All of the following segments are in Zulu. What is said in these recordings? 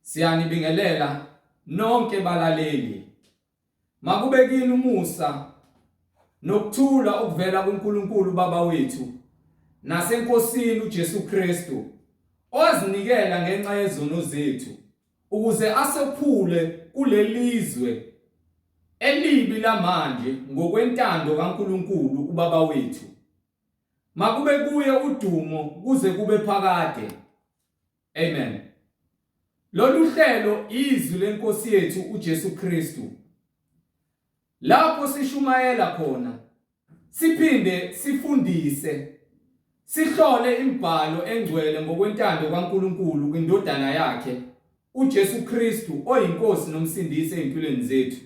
Siyanibingelela nonke balaleli. Makube kini umusa nokuthula okuvela kuNkulunkulu Baba wethu naseNkosini uJesu Kristu ozinikela ngenxa yezono zethu ukuze asephule kulelizwe elibi lamanje ngokwentando kaNkulunkulu uBaba wethu. Makube kuye udumo kuze kube phakade. Amen. Lolu hlelo izwi lenkosi yethu uJesu Kristu. Lapho sishumayela khona, siphinde sifundise, sihlole imibhalo engcwele ngokwentando kaNkulunkulu kwindodana yakhe uJesu Kristu oyinkosi nomsindisi empilweni zethu.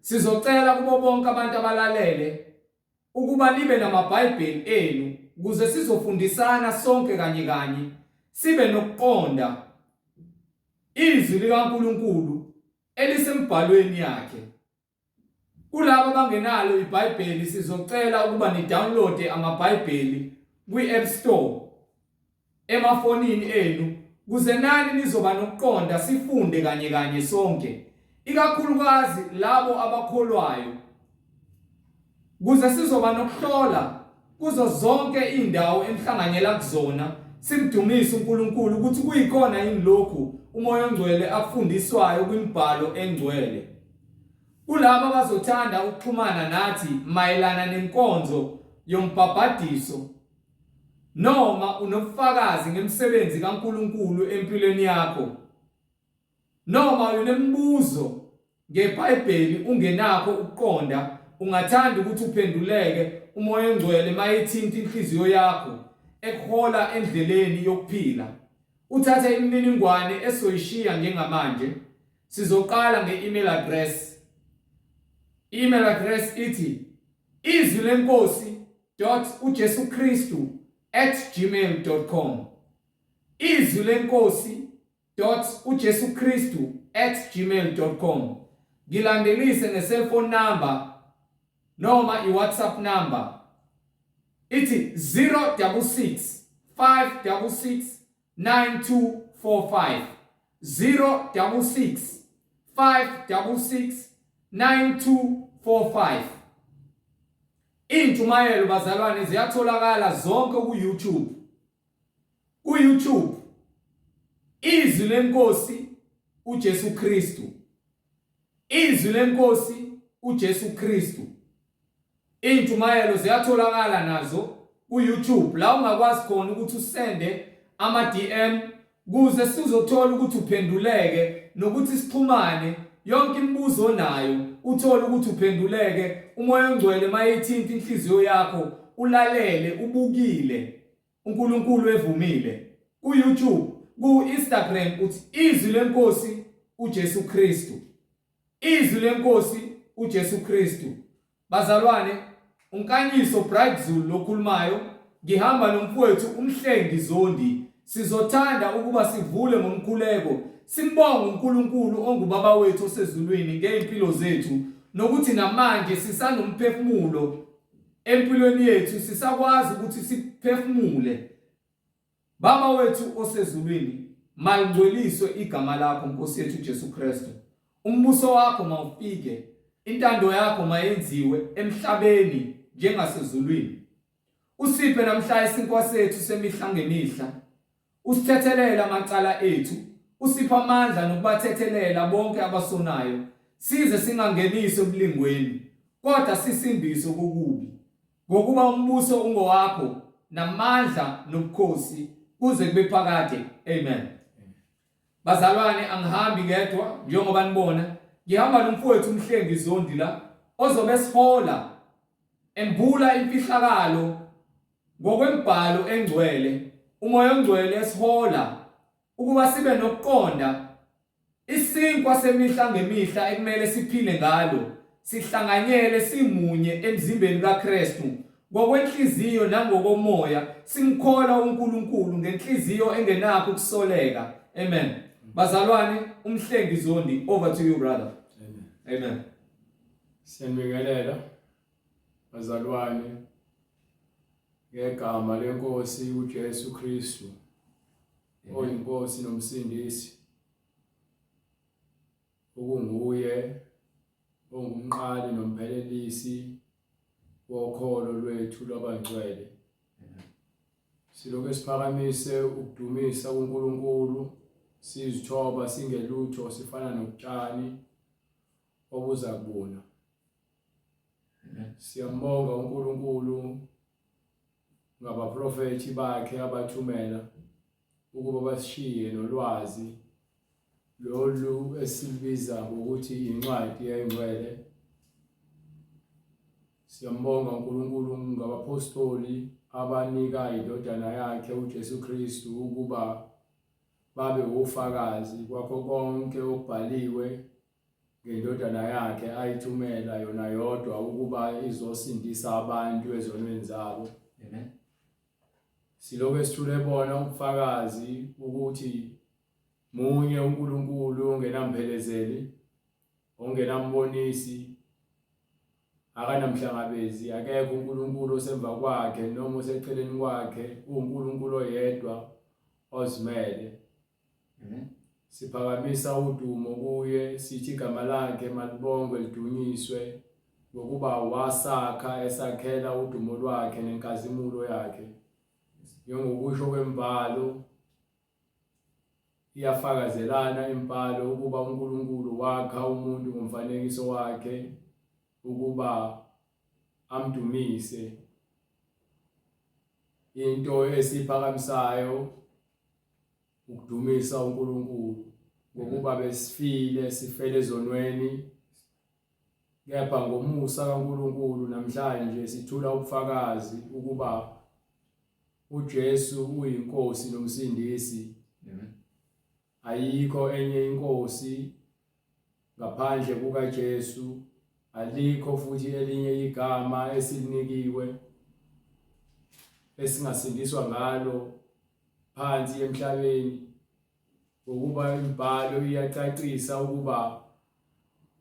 Sizocela kubo bonke abantu abalalele ukuba nibe namaBhayibheli enu ukuze sizofundisana sonke kanye sibe nokuqonda izwi likaNkulunkulu elisembhalweni yakhe. Kulabo abangenalo iBhayibheli sizocela ukuba ni-download amaBhayibheli kwi-App Store emafonini enu ukuze nani nizoba nokuqonda sifunde kanye sonke, ikakhulukazi labo abakholwayo, ukuze sizoba nokuhlola kuzo zonke indawo emhlanganyela kuzona simdumise uNkulunkulu ukuthi kuyikhona yini lokhu umoya ongcwele afundiswayo kwimibhalo engcwele. Kulabo abazothanda ukuxhumana nathi mayelana nenkonzo yombhabhadiso noma unobufakazi ngemsebenzi kaNkulunkulu empilweni yakho, noma unemibuzo ngeBhayibheli ungenakho ukuqonda, ungathanda ukuthi uphenduleke umoya ongcwele mayethinta inhliziyo yakho ekuhola endleleni yokuphila, uthathe imininingwane esoyishiya njengamanje. Sizoqala nge-email address. Email address ithi izwilenkosi.ujesukristu@gmail.com. izwilenkosi.ujesukristu@gmail.com. Ngilandelise nge-cellphone number noma i-WhatsApp number. Ithi 066 566 9245. 066 566 9245. Intumayelo bazalwane ziyatholakala zonke ku-YouTube. Ku-YouTube izwi lenkosi uJesu Kristu. Izwi lenkosi uJesu Kristu. Intumayelo ziyatholakala nazo ku-YouTube la ungakwazi khona ukuthi usende ama-DM kuze sizothola ukuthi uphenduleke nokuthi sixhumane yonke imibuzo nayo uthole ukuthi uphenduleke, umoya ongcwele mayethinta inhliziyo yakho ulalele ubukile uNkulunkulu evumile. Ku-YouTube, ku-Instagram uthi izwi lenkosi uJesu Kristu. Izwi lenkosi uJesu Kristu. Bazalwane, uNkanyiso Bright Zulu lokhulumayo, ngihamba nomfowethu uMhlengi Zondi. Sizothanda ukuba sivule ngomkhuleko simbonge uNkulunkulu ongubaba wethu osezulwini ngeimpilo zethu, nokuthi namanje sisanomphefumulo empilweni yethu, sisakwazi ukuthi siphefumule. Baba wethu osezulwini, malingcweliswe igama lakho Nkosi yethu Jesu Kristu. Umbuso wakho mawufike, intando yakho mayenziwe emhlabeni njengasezulwini. Usiphe namhla isinkwa sethu semihla ngemihla. Usithethelele amacala ethu, usipha amandla nokubathethelela bonke abasonayo, size singangenisi obulingweni, kodwa sisindiswe kokubi. Ngokuba umbuso ungowakho, namandla nobukhosi kuze kube phakade. Amen. Bazalwane, angihambi ngedwa njengoba nibona, ngihamba nomfowethu uMhlengi Zondi la ozobe sihola embula imfihlakalo ngokwembhalo engcwele. Umoya ongcwele esihola ukuba sibe nokuqonda isinkwa semihla ngemihla ekumele siphile ngalo, sihlanganyele simunye emzimbeni kaKristu ngokwenhliziyo nangokomoya, simkholwa uNkulunkulu ngenhliziyo engenakho ukusoleka. Amen. Bazalwane, uMhlengi Zondi, over to you brother. Amen. Amen. Siyanibingelela bazalwane ngegama lenkosi uJesu Kristu oyinkosi nomsindisi okunguye ongumqali nomphelelisi wokholo lwethu lwabangcwele. Silokhu siphakamise ukudumisa uNkulunkulu, sizithoba singelutho sifana nokutshani obuza kubuna. Siyambonga uNkulunkulu ngabaprofethi bakhe abathumela ukuba basishiye nolwazi lolu esilibiza ngokuthi incwadi engcwele. Siyambonga uNkulunkulu ngabapostoli abanika indodana yakhe uJesu Kristu ukuba babe ufakazi kwakho konke okubhaliwe ngendodana yakhe ayithumela yona yodwa ukuba izosindisa abantu ezonweni zabo. Amen. Silokhu sithule bona ubufakazi ukuthi munye uNkulunkulu ongenambelezeli, ongenambonisi, akanamhlangabezi, akekho uNkulunkulu osemva kwakhe noma oseceleni kwakhe, uNkulunkulu oyedwa ozimele. Amen. Siphakamisa udumo kuye, sithi igama lakhe malibongwe lidunyiswe ngokuba wasakha esakhela udumo lwakhe nenkazimulo yakhe. Njengokusho kwembhalo iyafakazelana imbhalo ukuba uNkulunkulu wakha umuntu ngomfanekiso wakhe ukuba amdumise. Into esiphakamisayo ukudumisa uNkulunkulu ngokuba besifile sifele ezonweni, kepha ngomusa kaNkulunkulu namhlanje sithula ubufakazi ukuba uJesu uyinkosi nomsindisi. Amen. Ayikho enye inkosi ngaphandle kukaJesu, alikho futhi elinye igama esilinikiwe esingasindiswa ngalo phansi emhlabeni, ukuba imbhalo iyacacisa ukuba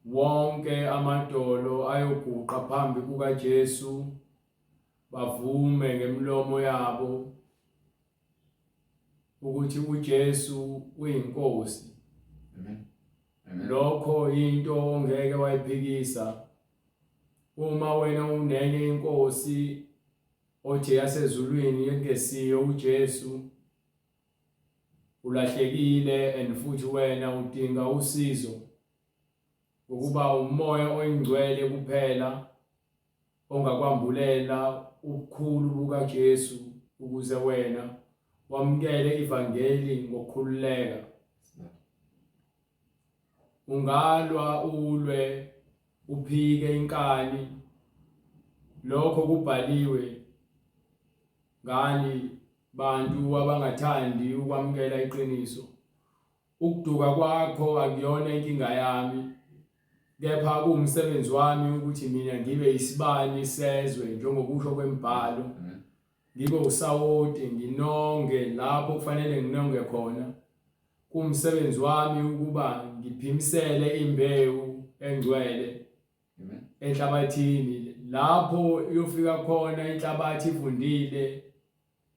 wonke amadolo ayoguqa phambi kukaJesu bavume ngemlomo yabo ukuthi uJesu uyinkosi. Amen. Amen. Lokho into ongeke wayiphikisa. Uma wena unenye inkosi othi yasezulwini engesiyo uJesu, ulahlekile and futhi wena udinga usizo ukuba umoya oyingcwele kuphela ongakwambulela ubukhulu bukaJesu ukuze wena wamukele ivangeli ngokukhululeka. Ungalwa ulwe uphike inkani, lokho kubhaliwe ngani bantu abangathandi ukwamukela iqiniso. Ukuduka kwakho akuyona inkinga yami, kepha kuwumsebenzi wami ukuthi mina ngibe isibani sezwe njengokusho kwembhalo. Ngibe usawoti, nginonge lapho kufanele nginonge khona. Kuwumsebenzi wami ukuba ngiphimisele imbewu engcwele enhlabathini, lapho iyofika khona inhlabathi ivundile,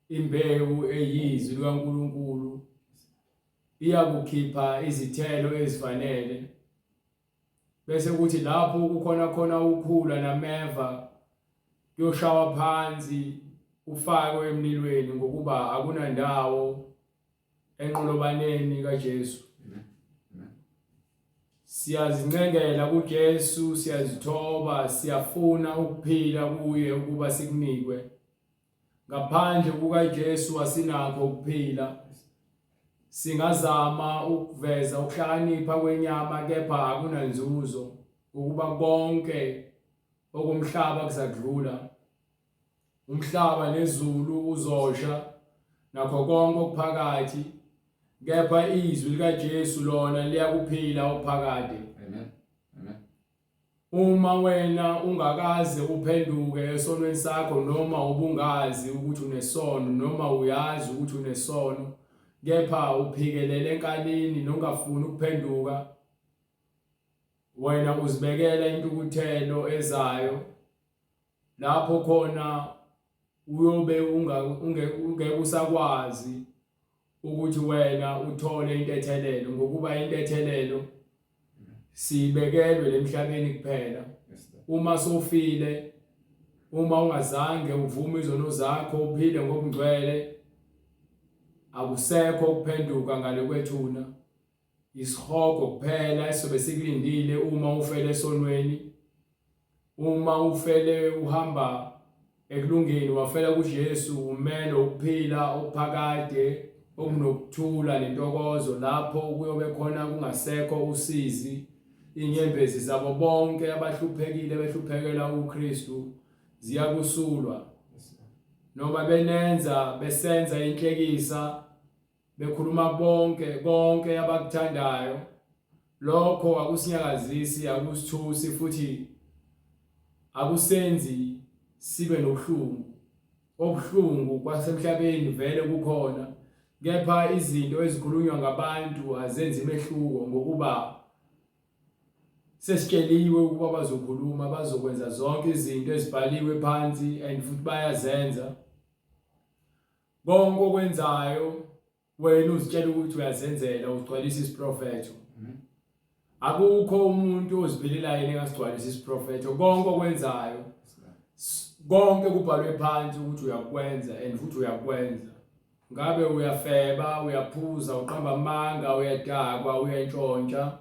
imbewu eyizwi likaNkulunkulu iyakukhipha izithelo ezifanele. Bese kuthi lapho kukhona khona ukhula nameva kuyoshawa phansi ufakwe emlilweni ngokuba akunandawo enqolobaneni kaJesu. Siyazincengela kuJesu, siyazithoba, siyafuna ukuphila kuye ukuba sikunikwe. Ngaphandle kukaJesu asinakho ukuphila. Singazama ukuveza ukuhlakanipha kwenyama, kepha akunanzuzo ukuba konke okumhlaba kuzadlula. Umhlaba nezulu uzosha nakho konke okuphakathi, kepha izwi likaJesu lona liyakuphila ophakade. Amen. Amen. Uma wena ungakaze uphenduke esonweni sakho, noma ubungazi ukuthi unesono, noma uyazi ukuthi unesono, kepha uphikelele enkalini nongafuni ukuphenduka, wena uzibekela intukuthelo ezayo lapho khona uyobe ungeke usakwazi ukuthi wena uthole intethelelo, ngokuba intethelelo sibekelwe lemhlabeni kuphela. Uma sofile, uma ungazange uvume izono zakho uphile ngokungcwele, akusekho ukuphenduka ngale kwethuna. Isihogo kuphela esobe sikulindile uma ufele esonweni. Uma ufele uhamba ekulungeni wafela kuJesu, umele ukuphila okuphakade okunokuthula nentokozo, lapho kuyobe khona kungasekho usizi. Inyembezi zabo bonke abahluphekile behluphekela uKristu ziyakusulwa. Noma besenza inhlekisa, bekhuluma konke abakuthandayo, lokho akusinyakazisi, akusithusi futhi akusenzi sibe nobuhlungu. Obuhlungu kwasemhlabeni vele kukhona, kepha izinto ezikhulunywa ngabantu azenzi imehluko, ngokuba sesitsheliwe ukuba bazokhuluma, bazokwenza zonke izinto ezibhaliwe phansi and futhi bayazenza. Konke okwenzayo wena uzitshela ukuthi uyazenzela, ugcwalisa isiprofetho. Akukho umuntu oziphilela yena engasigcwalisa isiprofetho. Konke okwenzayo, konke kubhalwe phansi ukuthi uyakwenza and futhi uyakwenza. Ngabe uyafeba, uyaphuza, uqamba amanga, uyadakwa, uyantshontsha,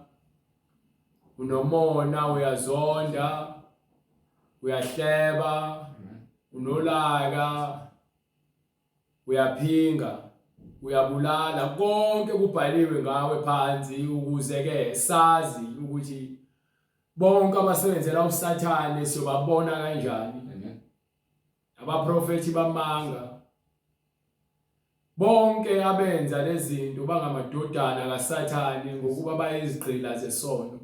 unomona, uyazonda, uyahleba, unolaka, uyaphinga, uyabulala, konke kubhaliwe ngawe phansi, ukuze ke sazi ukuthi bonke abasebenzela uSathane siyobabona kanjani. Abaprofeti bamanga bonke abenza lezi zinto bangamadodana kaSathane ngokuba bayizigqila zesono.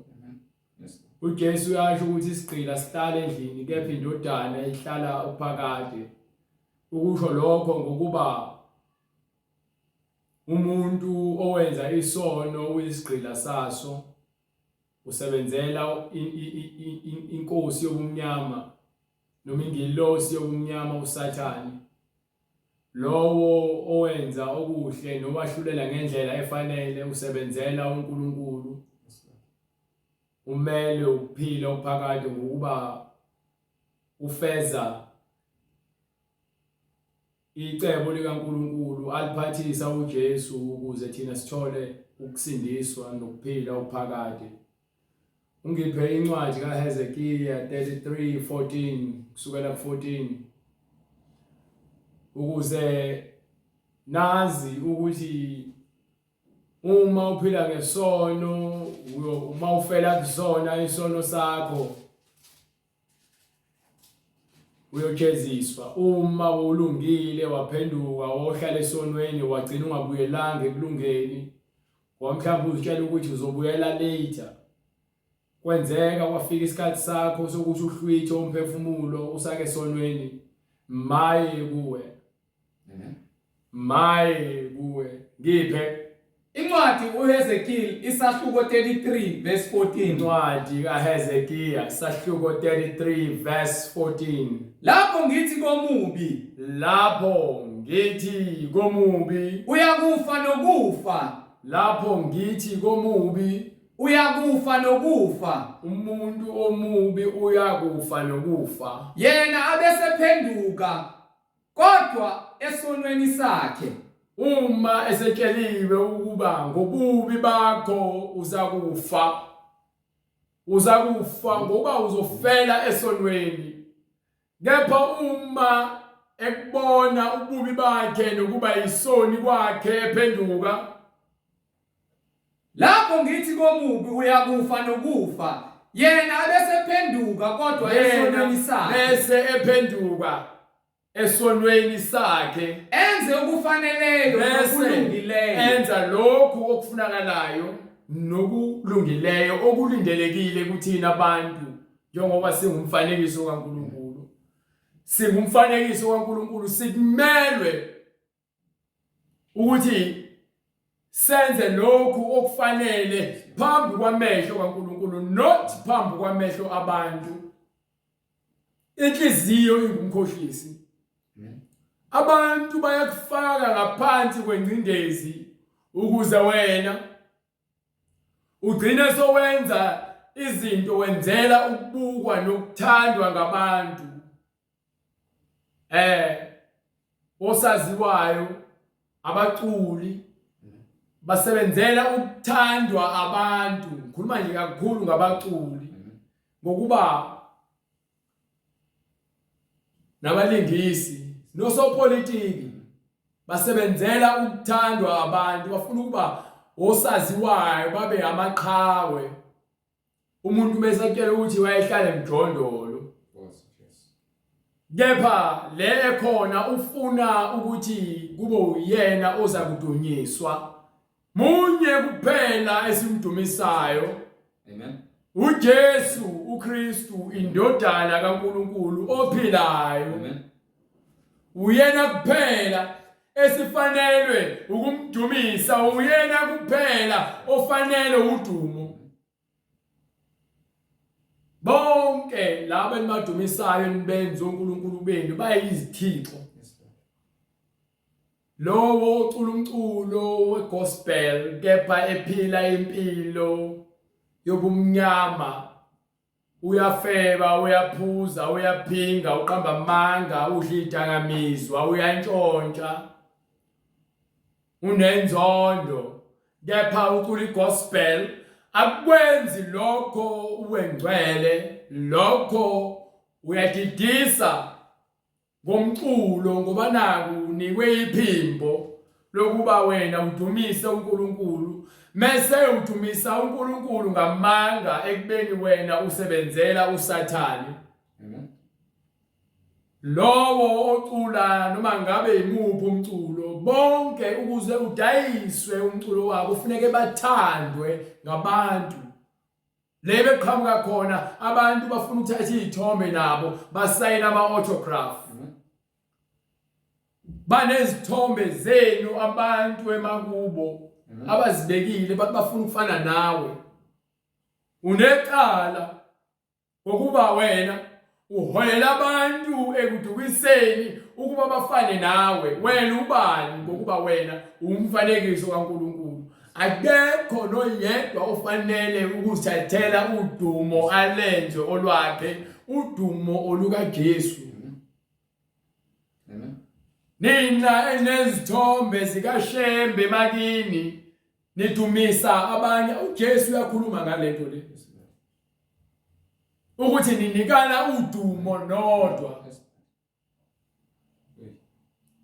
uJesu uyasho ukuthi isigqila sihlala endlini, kepha indodana ihlala uphakade. Ukusho lokho ngokuba umuntu owenza isono uyisigqila saso usebenzela inkosi yobumnyama noma ingilosi yobumnyama uSathane. Lowo owenza okuhle nowahlulela ngendlela efanele usebenzela uNkulunkulu. Umele ukuphila okuphakade ngokuba ufeza icebo likaNkulunkulu aliphathisa uJesu ukuze thina sithole ukusindiswa nokuphila okuphakade. Ungiphe incwadi kaHezekiya 33:14 kusukela ku14 ukuze nazi ukuthi uma uphila ngesono, uma ufela kusona isono sakho, uyojeziswa. Uma ulungile waphenduka wohlala esonweni wagcina ungabuyelanga ekulungeni, mhlawumbe uzitshela ukuthi uzobuyela later, kwenzeka kwafika isikhathi sakho sokuthi uhlwithe umphefumulo usake esonweni, maye kuwe. Maye kuwe. Ngiphe incwadi uHezekiya isahluko 33 verse 14. Incwadi kaHezekiya isahluko 33 verse 14. Lapho ngithi komubi, lapho ngithi komubi, uyakufa nokufa. Lapho ngithi komubi, uyakufa nokufa. Umuntu omubi uyakufa nokufa. Yena abesephenduka kodwa esonweni sakhe. Uma esetsheliwe ukuba ngobubi bakho uzakufa, ngoba uzofela esonweni. Kepha uma ekubona ububi bakhe nokuba isoni kwakhe ephenduka, lapho ngithi komubi uyakufa nokufa. Yena abesephenduka kodwa esonweni sakhe. Bese ephenduka esonweni sakhe, enze okufaneleyo nokulungileyo. Enza lokhu okufunakalayo nokulungileyo okulindelekile kuthina abantu, njengoba singumfanekiso kaNkulunkulu. Singumfanekiso kaNkulunkulu, sikumelwe ukuthi senze lokhu okufanele phambi kwamehlo kaNkulunkulu, not phambi kwamehlo abantu. Inhliziyo ingumkhohlisi. Abantu bayakufaka ngaphansi kwengcindezi ukuze wena ugcine sowenza izinto wenzela ukubukwa nokuthandwa ngabantu osaziwayo abaculi basebenzela ukuthandwa abantu. Ngikhuluma nje kakhulu ngabaculi ngokuba nabalingisi nosopolitiki basebenzela ukuthandwa abantu, bafuna ukuba osaziwayo babe amaqhawe. Umuntu mesakutshela ukuthi wayehlala emjondolo, kepha le ekhona ufuna ukuthi kube uyena oza kudunyiswa. Munye kuphela esimdumisayo, Amen. uJesu uKristu, indodana kaNkulunkulu ophilayo. Amen. Uyena kuphela esifanelwe ukumdumisa, uyena kuphela ofanele udumo. Bonke labo enibadumisayo nibenza uNkulunkulu benu bayizithixo. Lowo ocula umculo wegospel kepha ephila impilo yobumnyama, uyafeba, uyaphuza, uyaphinga, uqamba amanga, udla idakamizwa, uyantshontsha, unenzondo, kepha ucula igospel, akwenzi lokho uwengcwele, lokho uyadidisa ngomculo ngoba naku unikwe iphimbo lokuba wena udumise uNkulunkulu. Mase udumisa uNkulunkulu ngamanga ekubeni wena usebenzela uSathane. Amen. Lowo ocula noma ngabe imuphi umculo, bonke ukuze udayiswe umculo wabo ufuneke bathandwe ngabantu. Lebe qhamuka khona abantu bafuna ukuthatha izithombe nabo basayina ama-autograph. Banezithombe zenu abantu emakubo abazibekile bathi bafuna ukufana nawe. Unecala ngokuba wena uholela abantu ekudukiseni ukuba bafane nawe. Wena ubani ngokuba wena umfanekiso kaNkulunkulu? Akekho noyedwa ofanele ukuthathela udumo alenzwe olwakhe, udumo olukaJesu. Amen. Nina enezithombe zikaShembe makini nidumisa abanye. uJesu uyakhuluma ngalento le ukuthi ninikana udumo nodwa.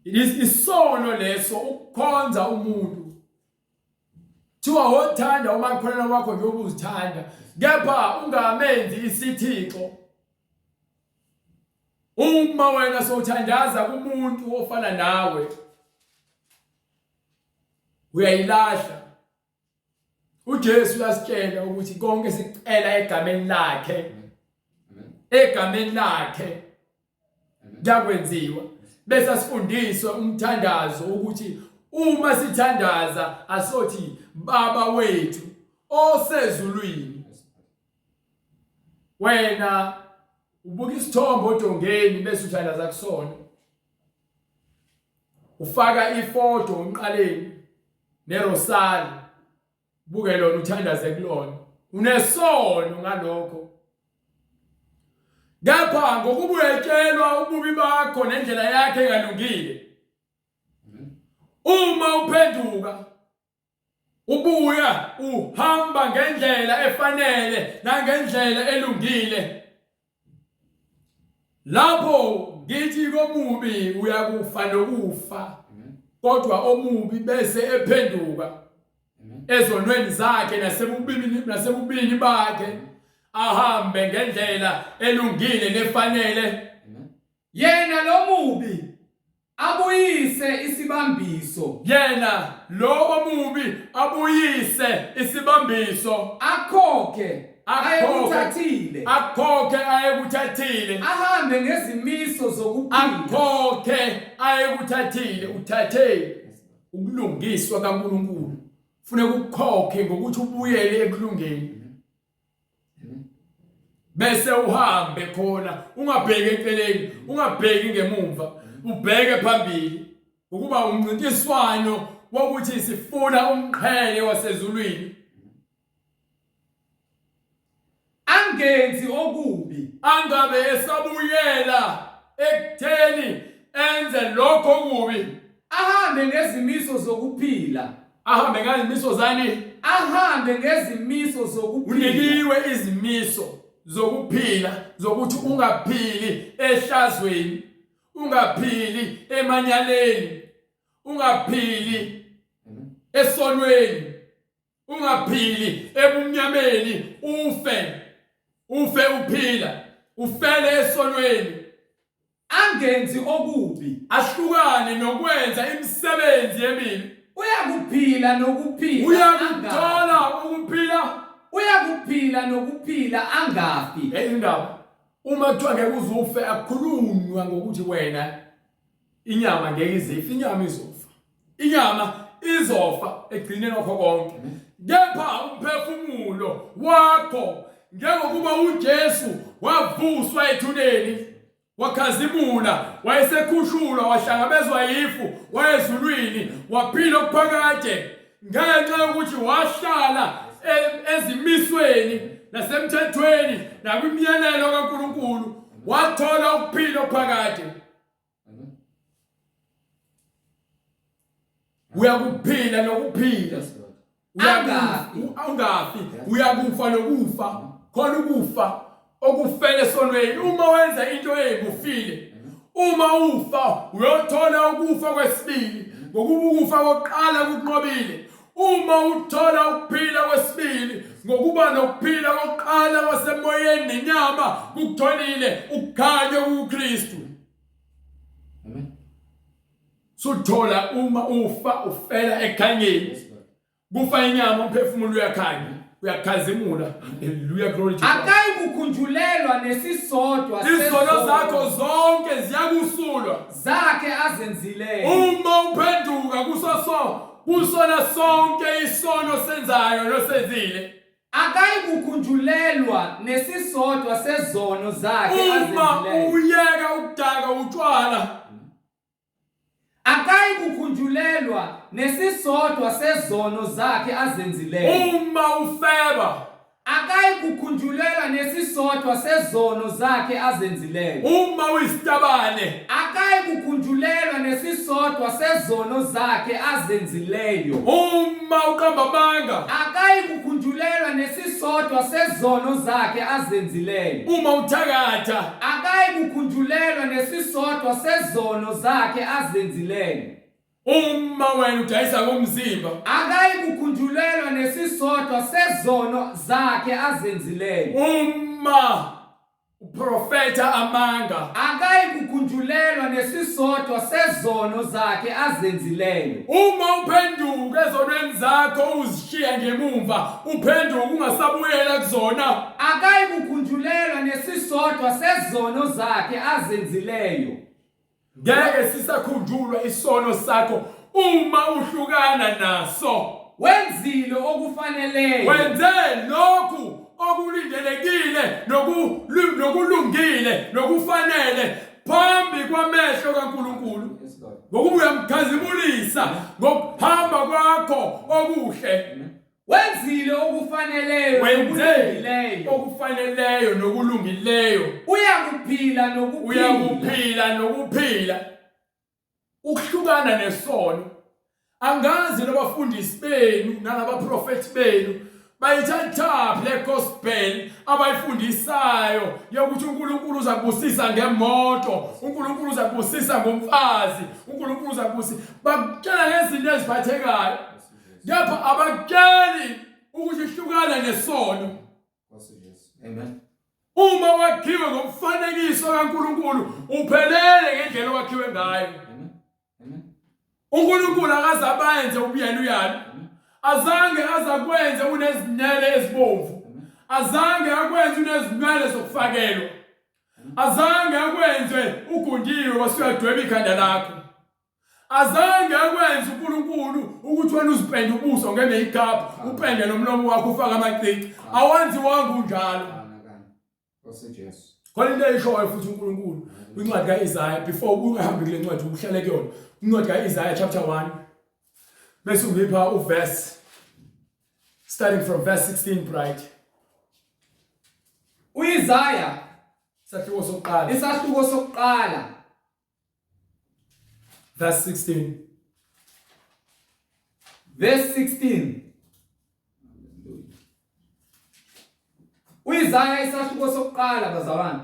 Isono leso ukukhonza umuntu. Thiwa wothanda umakholana wakho njengoba uzithanda, kepha ungamenzi isithixo. Uma wena sowuthandaza kumuntu ofana nawe, uyayilahla. uJesu uyasitshela ukuthi konke sicela egameni lakhe, egameni lakhe kuyakwenziwa. Bese sifundiswe umthandazo ukuthi uma sithandaza asothi Baba wethu osezulwini. Wena ubuka isithombe odongeni bese uthandaza kusona, ufaka ifoto umqaleni nerosari, buke lona uthandaze kulona, unesono ngalokho. Kepha ngokuba uyatshelwa ububi bakho nendlela yakhe engalungile, uma uphenduka ubuya uhamba ngendlela efanele nangendlela elungile, lapho ngithi komubi uyakufa nokufa. Kodwa omubi bese ephenduka ezonweni zakhe nasebubini bakhe, ahambe ngendlela elungile nefanele. Yena lo mubi abuyise isibambiso. Yena lo omubi abuyise isibambiso, Akhokhe ayekuthathile. Akhokhe ayekuthathile. Ahambe ngezimiso zokuphila. Akhokhe ayekuthathile. Uthathe ukulungiswa kaNkulunkulu. Kufanele ukukhokhe ngokuthi ubuyele ekulungeni. Bese uhambe khona, ungabheki eceleni, ungabheki ngemumva, ubheke phambili ukuba umncintiswano wokuthi sifuna umqhele wasezulwini. angenzi okubi angabe esabuyela ekutheni enze lokho okubi ahambe ngezimiso zokuphila ahambe ngezimiso zani ahambe ngezimiso zokuphila unikiwe izimiso zokuphila zokuthi ungaphili ehlazweni ungaphili emanyaleni ungaphili esonweni ungaphili ebumnyameni ufe uphila ufele esonweni angenzi okubi ahlukane nokwenza imisebenzi yemini uyakuphila nokuphila uyakuthola ukuphila uyakuphila nokuphila angafi indaba uma kuthiwa ngeke uzufe akukhulunywa ngokuthi wena inyama ngeke izife inyama izofa egcineni wakho konke kepha umphefumulo wakho njengokuba uJesu wavuswa ethuneni wakhazimula wayesekhushulwa wahlangabezwa yifu wayezulwini waphila okuphakade ngenxa yokuthi wahlala ezimisweni nasemthethweni nakwimiyalelo kaNkulunkulu wathola ukuphila okuphakade uyakuphila nokuphila ungafi uyakufa nokufa khona ukufa okufele esonweni uma wenza into ebufile uma ufa uyothola ukufa kwesibili ngokuba ukufa kokuqala kunqobile uma uthola ukuphila kwesibili ngokuba nokuphila kokuqala kwasemoyeni nenyama kukutholile ukukhanya kuKristu amen suthola uma ufa ufela ekhanyeni kufa inyama umphefumulo uyakhanya uyakhazimula haleluya glory to God akayikukhunjulelwa nesisodwa izono zakho zonke ziyakusulwa zakhe azenzileyo uma uphenduka kusona sonke isono senzayo nosenzile akayikukhunjulelwa nesisodwa sezono zakhe uma azenzileyo uyeka ukudaka utshwala akayikukhunjulelwa nesisodwa sezono zakhe azenzileyo uma ufeba akayikukhunjulelwa nesisodwa sezono zakhe azenzileyo uma uyisitabane akayikukhunjulelwa nesisodwa sezono zakhe azenzileyo uma uqamba amanga akayikukhunjulelwa nesisodwa sezono zakhe azenzileyo uma uthakatha akayikukhunjulelwa nesisodwa sezono zakhe azenzileyo uma wena udayisa ngomzimba akayikukhunjulelwa nesisodwa sezono zakhe azenzileyo uma uprofeta amanga akayikukhunjulelwa nesisodwa sezono zakhe azenzileyo uma uphenduka ezonweni zakho uzishiya ngemumva uphenduka ungasabuyela kuzona akayikukhunjulelwa nesisodwa sezono zakhe azenzileyo ngeke sisakhunjulwa isono sakho uma uhlukana naso wenzile okufaneleyo wenze lokhu okulindelekile nokulungile nokufanele phambi kwamehlo kaNkulunkulu ngokuba uyamkhazimulisa ngokuhamba kwakho okuhle wenzile okufaneleyo wenze okufaneleyo nokulungileyo uyakuphila nokuphila ukuhlukana nesono angazi nabafundisi benu nanabaprofeti benu bayithatha le gospel abayifundisayo yokuthi uNkulunkulu uzakubusisa ngemoto uNkulunkulu uzakubusisa ngomfazi uNkulunkulu uzakubusisa bakutshela ngezinto eziphathekayo lapha abakutsheli ukuthi ihlukana nesono amen uma wakhiwe ngomfanekiso kaNkulunkulu uphelele ngendlela wakhiwe ngayo amen uNkulunkulu akazabenze ubuyaluyalo azange azakwenze unezinwele ezibomvu azange akwenze unezinwele zokufakelwa azange akwenze ugundiwe wasuyadweba ikhanda lakho azange akwenze uNkulunkulu ukuthi wena uzipende ubuso ngemakeup upende nomlomo wakho ufaka amacici awenzi wangu njalo Nkosi Jesu khona into eyishoyo futhi uNkulunkulu kwincwadi kaIsaya before ungahambi kule ncwadi uhlele kuyona incwadi kaIsaya chapter 1 bese ungipha uverse starting from verse 16 right Isaiah Isahluko sokuqala isahluko sokuqala verse 16. verse 16. Isaiah isahluko sokuqala bazalwane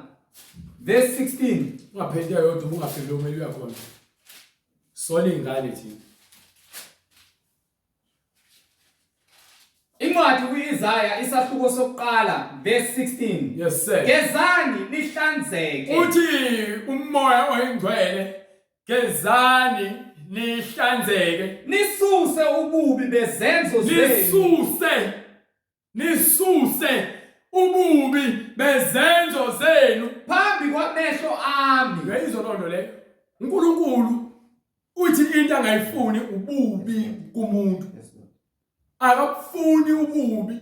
verse 16. Ungaphethe yodwa ungaphendle umeli uyakhona. Sona ingane thina. Incwadi kuIsaiah isahluko sokuqala verse 16. Yes sir. Gezani nihlanzeke. Uthi umoya oyingcwele gezani nihlanzeke. Nisuse ububi bezenzo zenu. Nisuse ububi bezenzo zenu Phambi kwamehlo ami. ngayizwa lonto le. uNkulunkulu uthi into angayifuni ububi kumuntu. Akafuni ububi.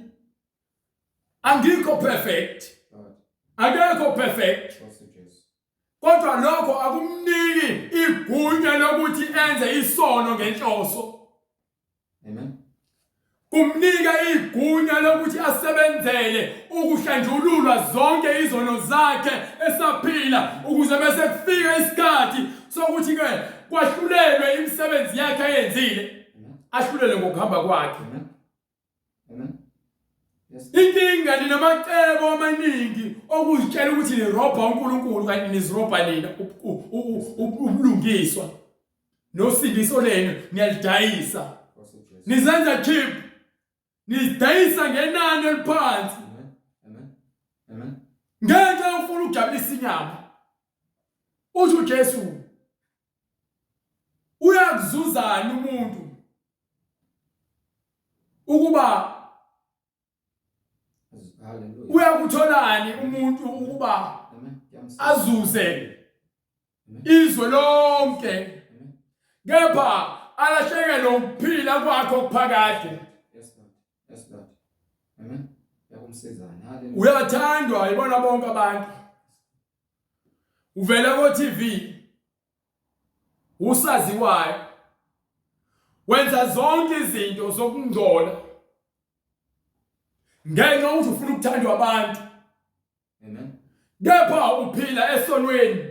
Angikho perfect. Akekho perfect. Kodwa lokho akumniki igunya lokuthi enze isono ngenhloso. Amen. Kumnika igunya lokuthi asebenzele ukuhlanjululwa zonke izono zakhe esaphila ukuze bese kufika isikhathi sokuthi ke kwahlulelwe imisebenzi yakhe ayenzile. Ahlulele ngokuhamba kwakhe. Amen. Yes. Inkinga ninamacebo amaningi okuzitshela ukuthi nirobha uNkulunkulu kanti nizirobha nina ubulungiswa nosindiso lenu niyalidayisa. Nizenza cheap. Nidayisa ngenani eliphansi. Amen. Ngenxa ufuna ukujabulisa inyama. Uthi uJesu uyakuzuzana umuntu ukuba uyakutholani umuntu ukuba azuze izwe lonke kepha alahleke lokuphila kwakhe okuphakade. Yes Lord. Amen. Yakumsizana. Hallelujah. Uyathandwa yibona bonke abantu. Uvela ko TV. Usaziwayo. Wenza zonke izinto zokungcola. Ngenxa ukuthi ufuna ukuthandwa abantu. Amen. Kepha uphila esonweni.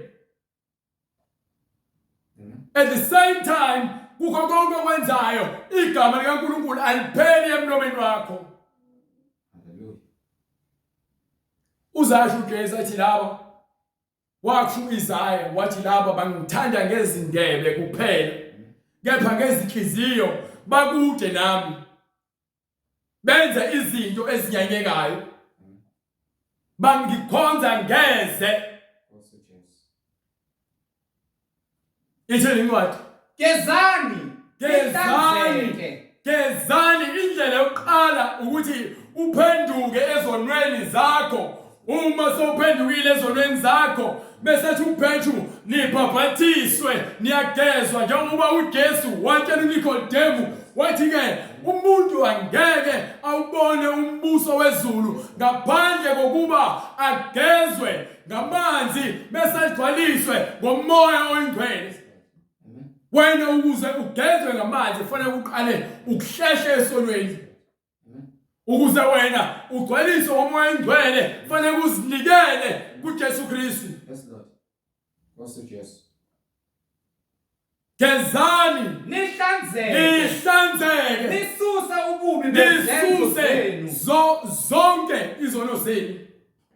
Amen. At the same time kukho konke okwenzayo igama likaNkulunkulu alipheli emlomeni wakho. Hallelujah. Uzasho uJesu athi laba wakusho Isaiah wathi laba bangithanda ngezindebe kuphela kepha ngezinhliziyo bakude nami. Benza izinto ezinyanyekayo. Bangikhonza ngeze. Ithini incwadi? Gezani indlela yokuqala ukuthi uphenduke ezonweni zakho. Uma sowuphendukile ezonweni zakho bese uphethu nibhabhathiswe niyagezwa njengoba uJesu watshela uNikodemu wathi ke umuntu angeke awubone umbuso wezulu ngaphandle kokuba agezwe ngamanzi bese agcwaliswe ngomoya oyingcwele. Wena ukuze ugezwe ngamanzi kufanele uqale ukuhlehla esonweni. Ukuze wena ugcwaliswe ngomoya oyingcwele kufanele uzinikele kuJesu Kristu. Yes Lord. What's the Yesu? Gezani Nihlanzeke. Nisuse ububi bezenzo zenu. Zonke izono zenu.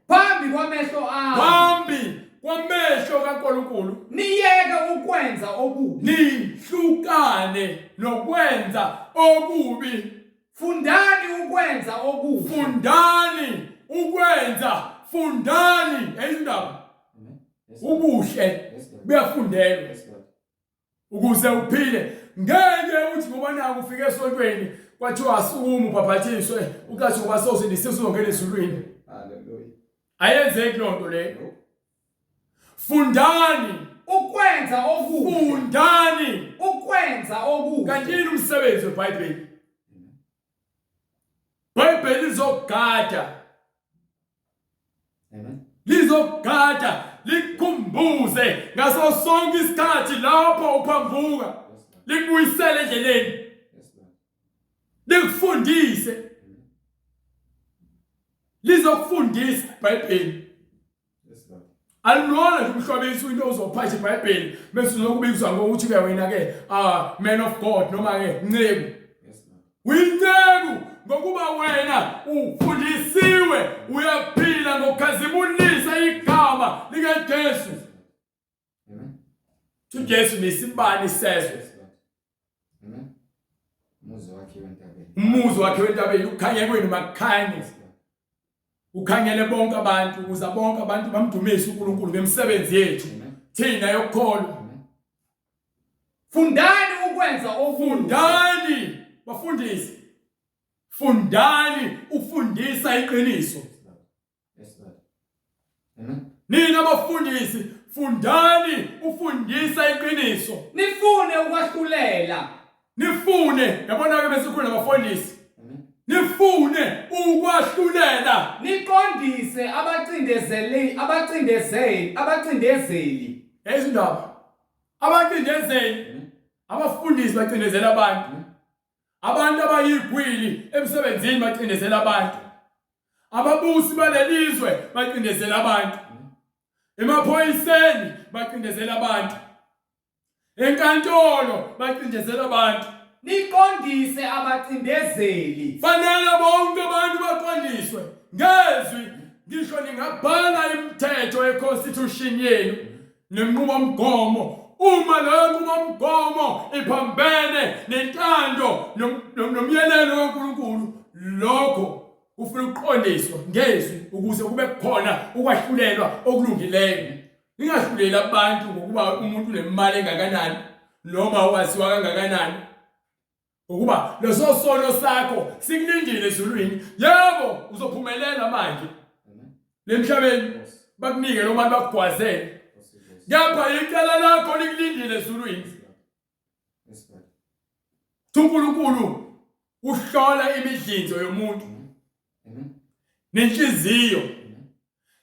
Phambi kwamehlo ami. Phambi kwamehlo kaNkulunkulu. Niyeke ukwenza okubi. Nihlukane nokwenza okubi. Fundani ukwenza okubi. Fundani eyindaba. Ubuhle buyafundelwa ukuze uphile. Ngeke uthi ngoba naku ufike esontweni kwathiwa asukuma ubhabhathiswe ukathi ngoba sozindisa uzongena ezulwini. Hallelujah. Ayenzeki lonto leyo. Fundani ukwenza okubi. Kanti yini umsebenzi weBhayibheli? iBhayibheli lizogada. Amen. Lizogada likhumbuze ngaso sonke isikhathi lapho uphambuka. Likubuyisele endleleni. Likufundise. Lizokufundisa iBhayibheli. alilona nje umhlobisi into ozophatha iBhayibheli bese uzokubizwa ngokuthi ke wena ke man of God noma ke ncebo. Uyinceku ngokuba wena ufundisiwe uyaphila ngokukhazimulisa igama likaJesu. Amen. uJesu nesibani sezwe. Amen. Umuzi wakhe wentabeni ukhanye kwenu makhanye. Ukhanyele bonke abantu ukuze bonke abantu bamdumise uNkulunkulu ngemisebenzi yethu thina yokukholwa. Fundani ukwenza Fundani bafundisi. Fundani ufundisa iqiniso. Nina bafundisi fundani ufundisa iqiniso. Nifune ukwahlulela. Nifune yabona ke bese khona abafundisi. Nifune ukwahlulela. Niqondise abacindezeli. Ezindaba. Abacindezeli. Abafundisi bacindezela abantu. Abantu abayigwili emsebenzini bacindezela abantu. Ababusi balelizwe bacindezela abantu. Emaphoyiseni bacindezela abantu. Enkantolo bacindezela abantu. Niqondise abacindezeli. Fanele bonke abantu baqondiswe ngezwi. Ngisho ningabhala imithetho yeConstitution yenu nenqubomgomo. Uma leyo nqubomgomo iphambene nentando nomyalelo kaNkulunkulu, lokho ufuna ukuqondiswa ngezwi ukuze kube khona ukwahlulelwa okulungileyo. Ningahlulela abantu ngokuba umuntu unemali engakanani noma waziwa kangakanani. Ukuba leso sono sakho sikulindile ezulwini. Yebo uzophumelela manje. Lemhlabeni bakunike lo mali bakugwazele. Ngapha icala lakho likulindile ezulwini. uNkulunkulu uhlola imidlinzo yomuntu nenhliziyo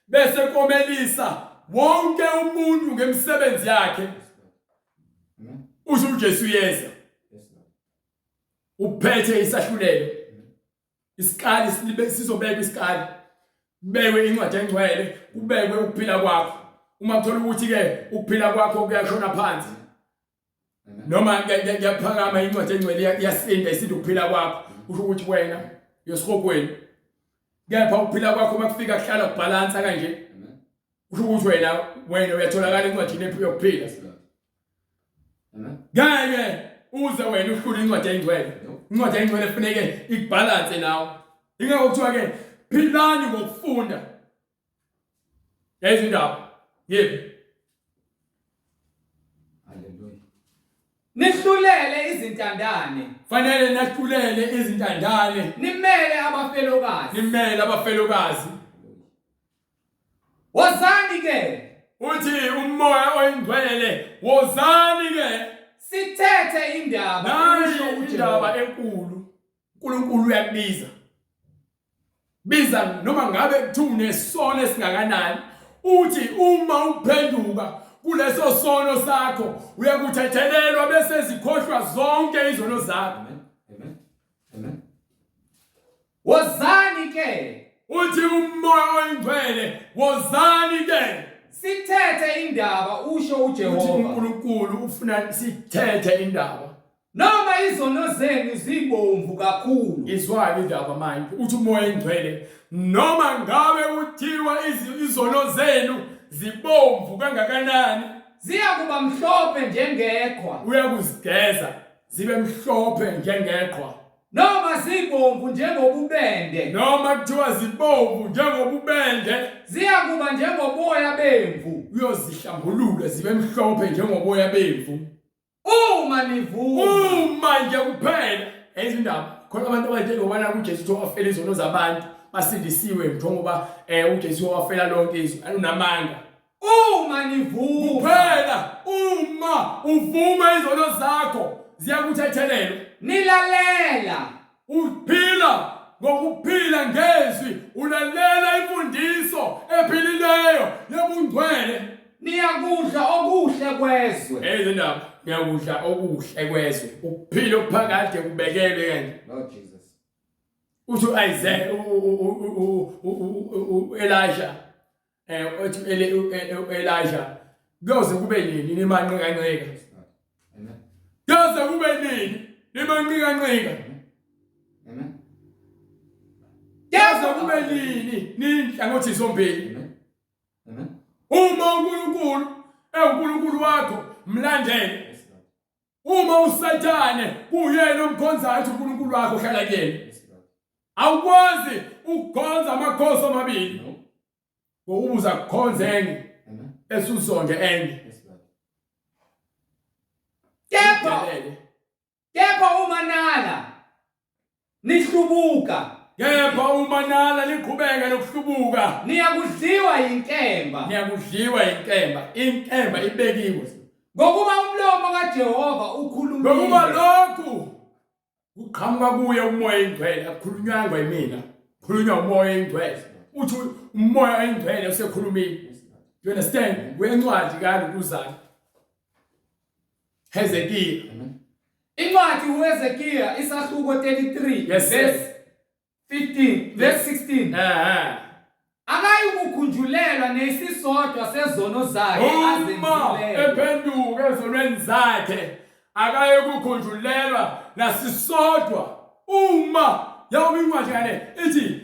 bese komelisa wonke umuntu ngemisebenzi yakhe. Usho uJesu yeza uphethe isahlulelo. Isikali sizobeka isikali. Kubekwe incwadi engcwele, kubekwe ukuphila kwakho. Uma uthola ukuthi ke ukuphila kwakho kuyashona phansi. Noma ngiyaphakama incwadi engcwele yasinda isithi ukuphila kwakho. Usho ukuthi wena yesihokweni. Kepha ukuphila kwakho makufika kuhlala kubalansa kanje. Usho ukuthi wena uyatholakala incwadi yokuphila. Ngeke uze wena uhlule incwadi engcwele. Incwadi engcwele kufanele ikubalance nawe. Ingeke kuthiwa ke philani ngokufunda. Ezindaba. Yebo. Haleluya. Nihlulele izintandane. Fanele nahlulele izintandane. Nimele abafelokazi. Wozani ke. Uthi umoya oyingcwele wozani ke. Sithethe indaba. Nayo indaba enkulu. uNkulunkulu uyakubiza. Biza noma ngabe kuthune sono esingakanani. Uthi uma uphenduka kuleso sono sakho uyakuthethelelwa bese zikhohlwa zonke izono zakho. Amen. Wozani ke. Uthi umoya oyingcwele wozani ke. Sithethe indaba usho uJehova. uNkulunkulu ufuna sithethe indaba. Noma izono zenu zibomvu kakhulu. Izwake indaba manje. Uthi umoya oyingcwele noma ngabe uthiwa izono zenu zibomvu kangakanani, ziyakuba mhlophe njengeqhwa. Uyakuzigeza zibe mhlophe njengeqhwa. Noma zibomvu njengobubende. Noma kuthiwa zibomvu njengobubende, ziyakuba njengoboya bemvu. Uyozihlambulula zibe mhlophe njengoboya bemvu. Uma nivuma. Uma nje kuphela ezindaba. Khona abantu abathengobana kuJesu wafela izono zabantu basindisiwe njengoba uJesu wafela lonke izwe unamanga. Uma nivuma. Kuphela uma uvuma izono zakho ziyakuthethelelwa. Nilalela. Uphila ngokuphila ngezwi, ulalela imfundiso ephilileyo yobungcwele. Niyakudla okuhle kwezwe. Ezindaba ngiyakudla okuhle kwezwe. Ukuphila okuphakade kubekelwe kanje. Lord Jesus. Uthi Isaiah Elijah othi Elijah kuyoze kube nini nimanqika-nqika Amen. kuyoze kube nini nimanqika-nqika Amen. kuyoze kube nini ninhlangothi zombili Amen. Amen. uma uNkulunkulu uNkulunkulu wakho mlandele Yes, Lord. uma usathane kuyena omkhonzayo uNkulunkulu wakho ohlala kuyena Yes, Lord. awukwazi ukukhonza amakhosi amabili No. ngokuba uza kukhonza enye Amen. esusonke enye Yes, Lord. Kepha uma nala nihlubuka, kepha uma nala liqhubeka nokuhlubuka niyakudliwa yinkemba, niyakudliwa inkemba ibekiwe ngokuba umlomo kaJehova ngokuba ukhulumile. lokhu kuqhamuka kuye umoya oyingcwele akukhulunywanga yimina khulunywa umoya oyingcwele uthi umoya oyingcwele usekhulumile. Yes, Lord. You understand? Kwencwadi kaNkulunkulu Hezekiya Amen. Incwadi uHezekiya isahluko 33 Yes, sir. verse 15 verse 16. Akayikukhunjulelwa nesisodwa sezono zakhe uma azenzileyo. ephenduka ezonweni zakhe akayekukhunjulelwa nasisodwa uma yawo incwadi ngale ithi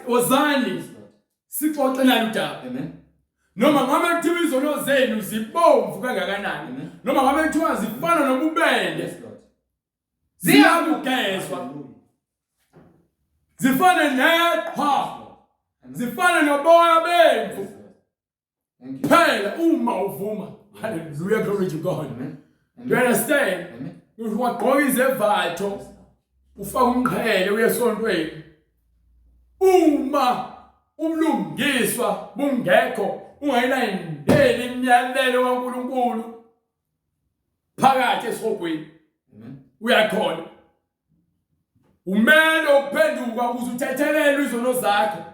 wozani Yes, Lord. sixoxe nalo udaba Amen. noma ngabe kuthiwa izono zenu zibomvu kangakanani Amen. noma ngabe kuthiwa zifana nobubende Yes, Lord. ziyakugezwa Hallelujah. zifane neqhwa Amen. zifane noboya bemvu Yes, Lord. Thank you. phela uma uvuma. Hallelujah, glory to God. Amen. Do you understand? Amen. Ugqoka izevatho Yes, Lord. ufaka umqhele uye esontweni uma ubulungiswa bungekho ungayinayindeli imiyalelo kaNkulunkulu phakathi esihogweni Amen. uyakhona umele ukuphenduka ukuze uthethelele izono zakho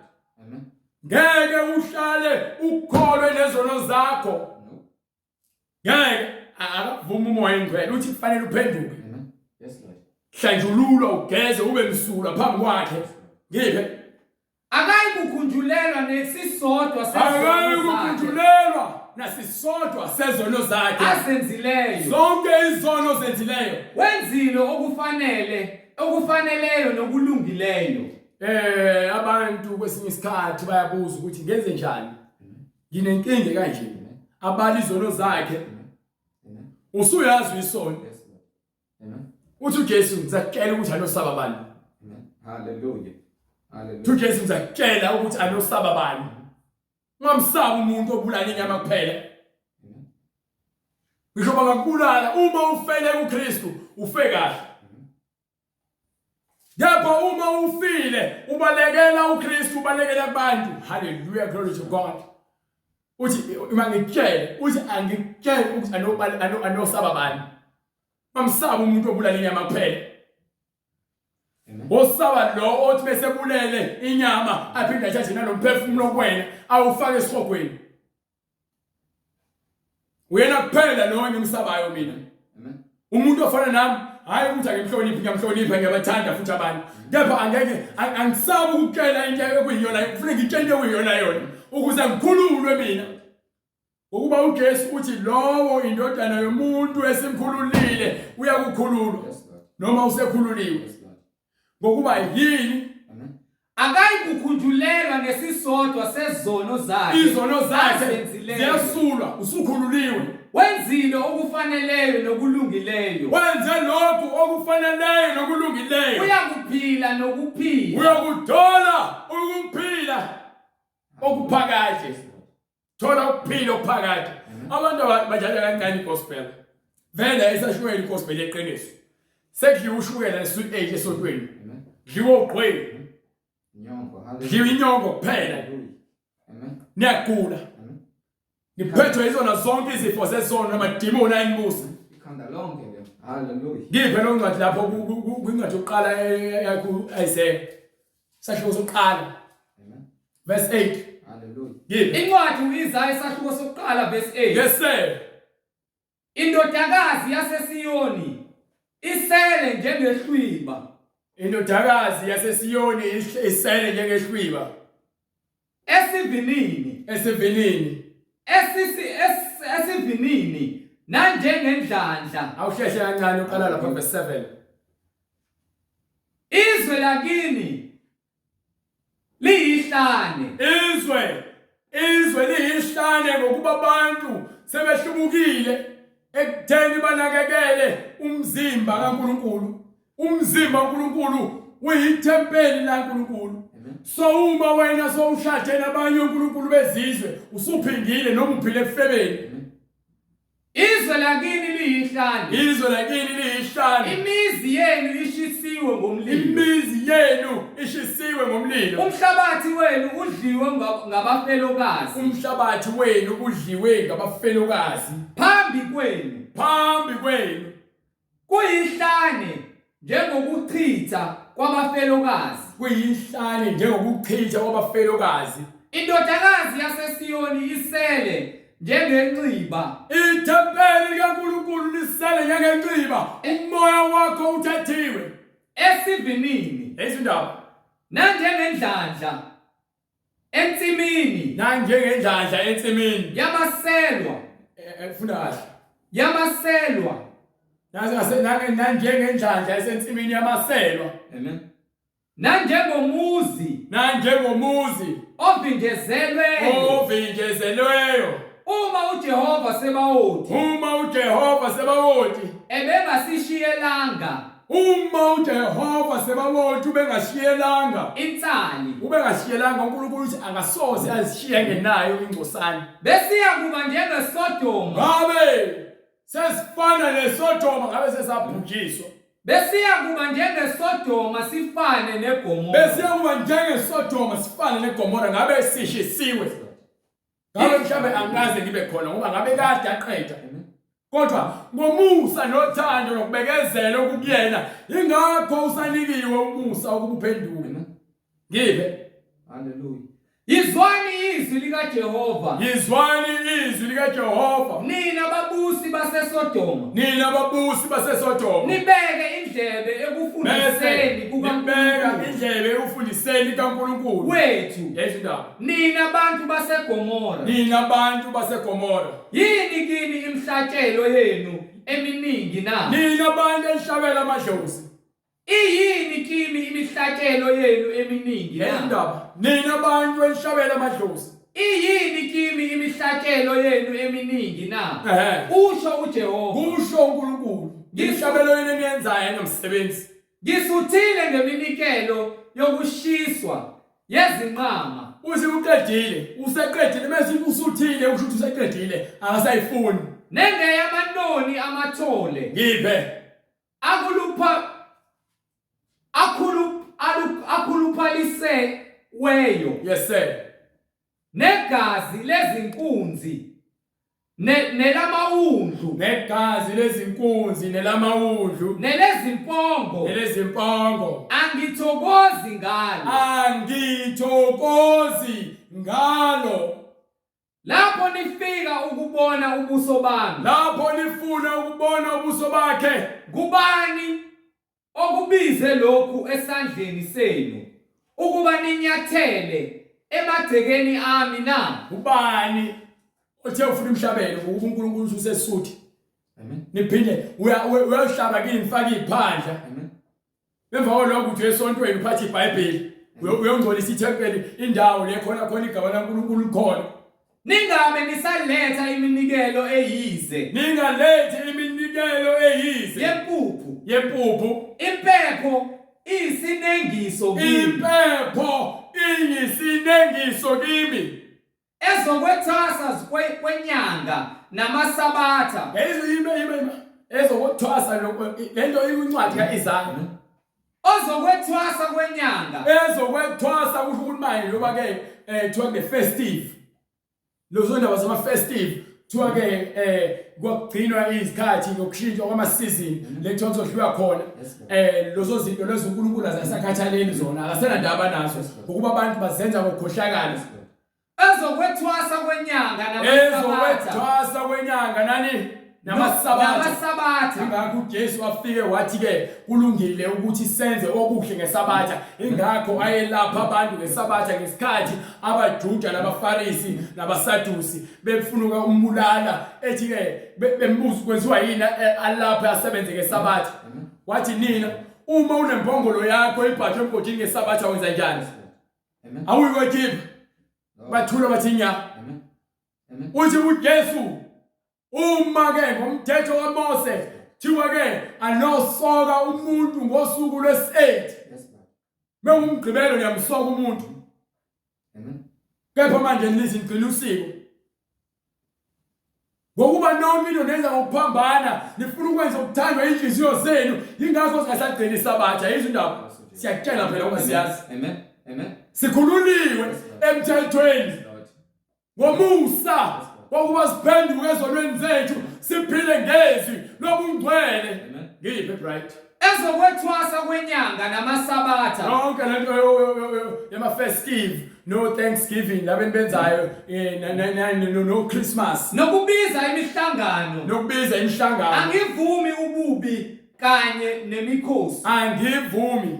Amen. ngeke uhlale ukholwe nezono zakho No. ngeke akavuma umoya engcwele uthi kufanele uphenduke Amen. Yes, Lord. hlanjululwa ugeze ube msulwa phambi kwakhe ngiphe Akayikukhunjulelwa nesisodwa sezono akayi zakhe kukhunjulelwa nasisodwa sezono zakhe azenzileyo. zonke izono zenzileyo Wenzile okufaneleyo nokulungileyo. abantu kwesinye isikhathi bayabuza ukuthi ngenze njani nginenkinga kanje abali izono zakhe Amen. usuyazi isono Yes, Lord. Amen. uthi uJesu ngizakutshela ukuthi anosaba bani Amen. Hallelujah. Hallelujah. uthi uJesu ngizakutshela ukuthi anosaba bani ungamsaba umuntu obulala inyama kuphela Amen. ngisho bangakubulala uma ufele kuKristu ufe kahle Yebo uma ufile ubalekela uKristu ubalekela abantu. Hallelujah, glory to God. Uthi mangitshele uthi angikutshele ukuthi anosaba bani. Mamsaba umuntu obulala inyama kuphela. Amen. Osaba lo othi bese bulele inyama aphinda athathe nalomphefumulo okwena awufake esihogweni. Uyena kuphela lo engimsabayo mina. Amen. Umuntu ofana nami hayi ukuthi ngiyamhlonipha ngiyabathanda futhi abantu kepha angeke angisabi ukutshela into ekuyiyona kufanele ngitshele into ekuyiyona yona ukuze ngikhululwe mina ukuba uJesu uthi lowo indodana yomuntu esimkhululile uyakukhululwa Yes, Lord. noma usekhululiwe Yes, Lord. ngokuba yini Amen. Akayikukhunjulelwa nesisodwa sezono zakhe izono zakhe azenzileyo. ziyasulwa usukhululiwe Wenzile okufaneleyo nokulungileyo. wenze lokhu okufaneleyo nokulungileyo Uyakuphila nokuphila. uyakuthola ukuphila okuphakathi Yes, Lord. thola ukuphila okuphakathi abantu bajala kancane igospel vele isashukela igospel yeqiniso sekudliwa ushukela ne-sweet age esontweni Amen. dliwa ugqweli Nyongo. Hallelujah. dliwa inyongo kuphela Hallelujah. Amen. niyagula Amen. niphethwe izona zonke izifo zezono namadimoni ayinibusa Ikhanda lonke le. Hallelujah. ngiphe lo ncwadi lapho kwincwadi yokuqala yakho Isaiah sahluko sokuqala Amen. verse 8 Hallelujah. ngiphe Incwadi uIsaya isahluko sokuqala verse 8. yes sir Indodakazi yaseSiyoni isele njengehlwiba indodakazi yaseSiyoni isele njengehlwiba esivinini nanjengendlandla awusheshe kancane uqala lapha verse 7 izwe lakini liyihlane izwe liyihlane ngokuba abantu sebehlubukile ekutheni banakekele umzimba kaNkulunkulu. Umzimba kaNkulunkulu uyithempeli laNkulunkulu. So uma wena sowushade nabanye uNkulunkulu bezizwe usuphindile noma uphile ekufebeni. Izwe lakini liyihlane imizi yenu ishisiwe ngomlilo umhlabathi wenu udliwe ngabafelokazi phambi kwenu kuyihlane njengokuchitha kwabafelokazi indodakazi yaseSiyoni isele njengenxiba ithempeli kaNkulunkulu lisele njengenxiba umoya wakho uthathiwe esivinini ezindaba nanjengendlandla ensimini yamaselwa funa kahle yamaselwa nanjengendlandla esensimini yamaselwa amen nanjengomuzi ovinjezelweyo uma uJehova Sebawothi ubengashiyelanga insali uNkulunkulu uthi angasoze azishiye ngenayo ingcosana besiya kuba njengeSodoma ngabe sesifana neSodoma ngabe sesabhujiswa besiya kuba njengeSodoma sifane neGomora ngabe sishisiwe ngabe mhlambe angaze ngibe khona ngoba ngabe kade aqeda kodwa ngomusa nothando nokubekezela okuyena ingakho usanikiwe umusa ukuphenduka ngibe haleluya Yizwani izwi likaJehova nina babusi baseSodoma nibeke indlebe ekufundiseni kaNkulunkulu wethu yezindaba nina bantu baseGomora yini kini imhlatshelo yenu eminingi na nina bantu elishabela amadlozi iyini kimi imihlatshelo yenu eminingi yezindaba nina bantu elishabela amadlozi iyini kimi imihlatshelo yenu eminingi na usho uJehova kusho uNkulunkulu ngishabelo yenu eniyenzayo nomsebenzi ngisuthile ngeminikelo yokushiswa yezinqama uthi useqedile mase usuthile usho ukuthi useqedile akasayifuni nengeyamanoni amathole ngiphe akhuluphalise weyo yes sir negazi lezinkunzi nelamawundlu nelezimpongo angithokozi ngalo lapho nifika ukubona ubuso bami lapho nifuna ukubona ubuso bakhe kubani okubize lokhu esandleni senu ukuba ninyathele emagcekeni ami na ubani othe ufuna umhlabelo ngoba uNkulunkulu usesisuthi amen niphinde uyahlaba kini mfaka iphandla amen emva kwalokho uthi esontweni uphatha iBhayibheli uyongcolisa ithempeli indawo le khona igaba laNkulunkulu likhona ningabe nisaletha iminikelo eyize yempuphu impepho iyisinengiso kimi ezokwethwasa kwenyanga namasabatha ezokwethwasa lento incwadi kaIsaya ozokwethwasa kwenyanga ezokwethwasa kusho ukuthi manje ngoba ke kuthiwa ke festive lozo ndaba zama festive kuthiwa ke kwagcinwa izikhathi ngokushintshwa kwama-season lekuthiwa kuzodliwa khona lozo zinto lezo uNkulunkulu azasakhathaleli zona akasena ndaba nazo ngokuba abantu bazenza ngokukhohlakala ezokwethwasa kwenyanga nani namasabatha. Ingakho uJesu wafike wathi ke kulungile ukuthi senze okuhle ngesabatha. Ingakho ayelapha abantu ngesabatha ngesikhathi abaJuda nabaFarisi nabaSadusi befuna umbulala ethi ke bembuza kwenziwa yini alapha asebenze ngesabatha. Wathi nina uma unembongolo yakho ibhathwe emgodini ngesabatha wenza njani? Awuyikokhipha. Bathula bathi nya. Uthi uJesu uma ke ngomthetho kaMose thiwa ke anosoka umuntu ngosuku lwesi-8. Mengumgqibelo niyamsoka umuntu. Kepha manje nilithi ngicela usiko. Ngokuba nonke into nenza ngokuphambana nifuna ukwenza ukuthandwa inhliziyo zenu ingakho singasagcina isabatha yizo indaba. Siyakutshela phela uma siyazi. Sikhululiwe emthethweni ngomusa ngokuba siphenduke ezonweni zethu siphile ngezwi lobungcwele. Ngiphe bright Ezokwethwasa kwenyanga namasabatha. yonke lento yama-festive no Thanksgiving labeni benzayo no Christmas Nokubiza imihlangano. nokubiza imihlangano. Angivumi ububi kanye nemikhosi. Angivumi.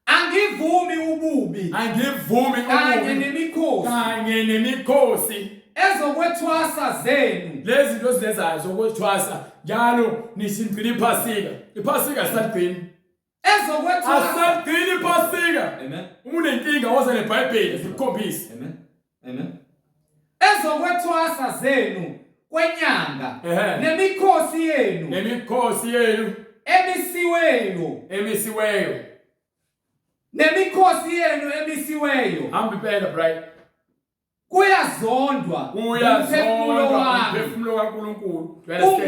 Angivumi ububi Angivumi kanye nemikhosi. kanye nemikhosi. Ezokwethwasa zenu. Lezi zinto sizenzayo zokwethwasa njalo nisingcila iphasika. Iphasika asaligcini. Ezokwethwasa. Asaligcini iphasika. Uma unenkinga woza neBhayibheli sikukhombise. Ezokwethwasa zenu kwenyanga nemikhosi yenu Nemikhosi yenu emisiweyo. Nemikhosi yenu emisiweyo. Hamba impela bright. Kuyazondwa umphefumulo wami. Umphefumulo kaNkulunkulu.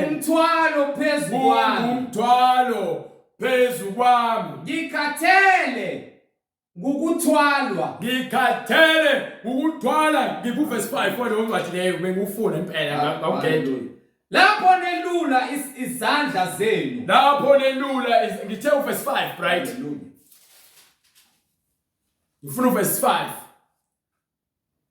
Umthwalo phezu kwami. Umthwalo phezu kwami. Ngikhathele ngokuthwalwa. Ngikhathele ukuthwala. Ngikuverse 5 kodwa ongcwadi leyo bengufuna impela ngawugenda. Lapho nelula izandla zenu. Lapho nelula ngithe uverse 5 bright. Ngifuna uverse 5.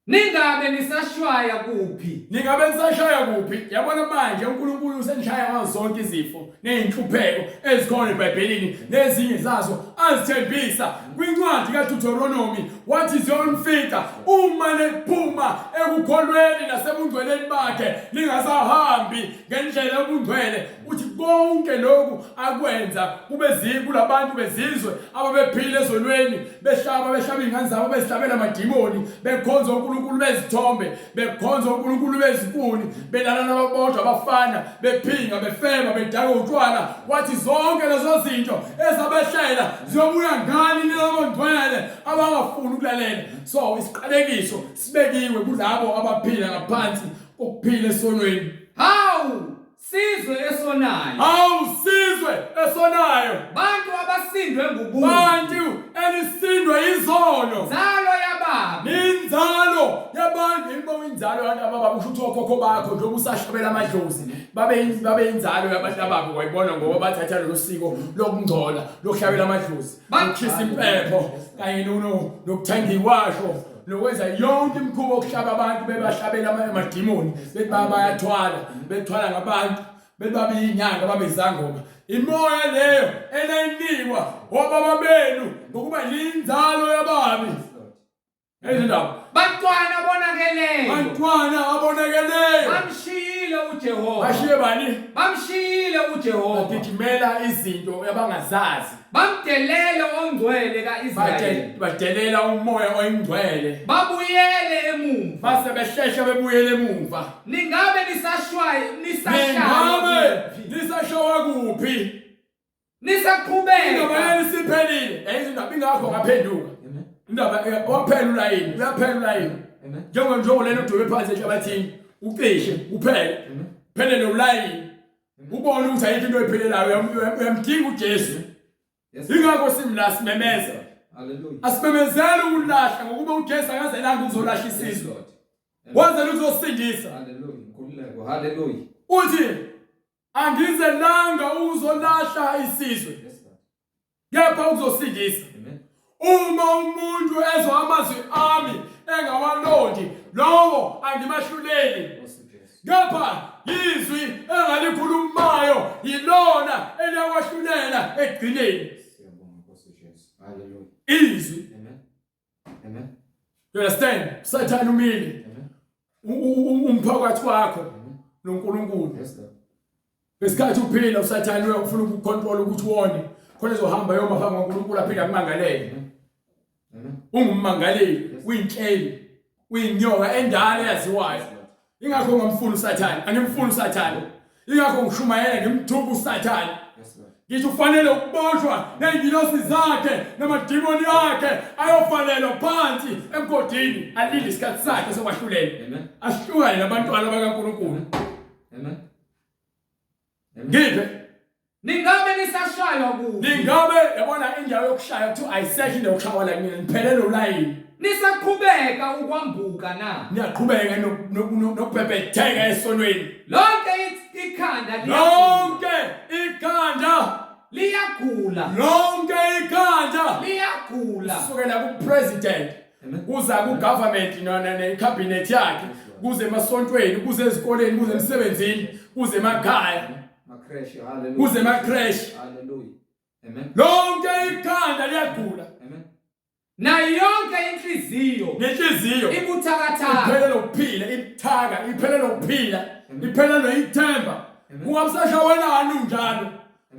Ningabe nisashwaya kuphi? Ningabe nisashaya kuphi? Yabona manje uNkulunkulu usenishaya ngazo zonke izifo nezinhlupheko ezikhona eBhayibhelini nezinye zazo azithembisa kwincwadi kaDuteronomy wathi ziyonifika uma nephuma ekukholweni nasebungcweleni bakhe lingasahambi ngendlela yobungcwele. Uthi konke lokhu akwenza kube zikho labantu bezizwe ababephila ezonweni behlaba ingane zabo bezihlabela amadimoni bekhonza uNkulunkulu bezithombe bekhonza uNkulunkulu bezikuni belala nababodwa abafana bephinga befema bedaka utshwala. Wathi zonke lezo zinto ezabehlela ziyobuya ngani nabangcwele abangafuni ukulalela. So isiqalekiso sibekiwe kulabo abaphila ngaphansi kokuphila esonweni. Hawu sizwe esonayo. Hawu sizwe esonayo. Bantu abasindwe ngububi. Bantu elisindwe izono. Nzalo yababa. Ninzalo yabantu imbo inzalo yabantu ababa ushuthi okhokho bakho njengoba usashobela amadlozi babe inzalo yabantu ababo wayibona ngoba bathatha lo siko lokungcola lokuhlabela amadlozi ukukhisa impepho kanye nokuthanda iwasho nokwenza yonke imikhuba okuhlaba abantu bebahlabela amadimoni bethi bayathwala bethwala ngabantu bebabe inyanga babe izangoma. Imoya leyo enayinikwa obaba benu ngokuba yinzalo yababi. Ezindaba Bantwana abonakeleyo. Bamshiyile uJehova. Bashiye bani? Bamshiyile uJehova. Bagijimela izinto abangazazi. Bamdelele ongcwele kaIsrayeli. Badelela umoya oyingcwele. Babuyele emumva. Base behlehla bebuyele emumva. Ningabe nisashaya kuphi? Nisaqhubeka. Indaba isiphelile. Izindaba ingakho ngaphenduka. Indaba waphelula yini? Uyaphela yini? Njengo lena uDube phansi ehlabathini. Ucishe uphele. Phele nolayini. Ubone ukuthi ayikho into ephelelayo uyamdinga uJesu. Ingakho simla simemeza. Hallelujah. Asimemezele ukulahla ngokuba uJesu akazelanga ukuzolahla isizwe. Wazela ukuzosindisa. Hallelujah. Nkululeko. Hallelujah. Uthi angizelanga ukuzolahla isizwe. Kepha ukuzosindisa. Uma umuntu ezwa amazwi ami engawalodi lowo angimahluleli. Kepha izwi Hallelujah. Izwi. Amen. Amen. You understand? Sathane umile. Amen. Umphakathi wakho Amen. noNkulunkulu. Yes, Lord. Besikhathi uphila usathane ufuna ukucontrol ukuthi uone khona ezohamba yoma phambi kaNkulunkulu aphinda kumangalele. Amen. Ungummangaleli, uyinhleli, uyinyoka endala yaziwayo. Ingakho ngamfuna usathane, angimfuni usathane. Ingakho ngishumayela ngimthuba usathane. Yes, Lord. Ngisho ufanele ukuboshwa nezingilosi zakhe namadimoni akhe ayofanelwa phansi emgodini alinde isikhathi sakhe sokwahlulela. Amen. Ahlukane nabantwana bakaNkulunkulu. Amen. Ngibe Ningabe nisashaywa ku. ningabe yabona indawo yokushaya kuthi ayisekho indawo yokushaya la mina niphelele ulayini. Nisaqhubeka ukwambuka na. Niyaqhubeka nokubhebhetheka esonweni. Lonke ikhanda Lonke ikhanda liyagula. lonke ikhanda Liyagula. kusukela ku-president kuza ku-government necabinet yakhe kuze emasontweni kuze ezikoleni kuze emsebenzini kuze emakhaya Makreshi. Hallelujah. kuze emakreshi Hallelujah. Amen. lonke ikhanda liyagula Amen. Na yonke inhliziyo nenhliziyo ibuthakathaka. iphelele ukuphila ibuthaka iphelele ukuphila iphelele ithemba ungabusashawelani unjalo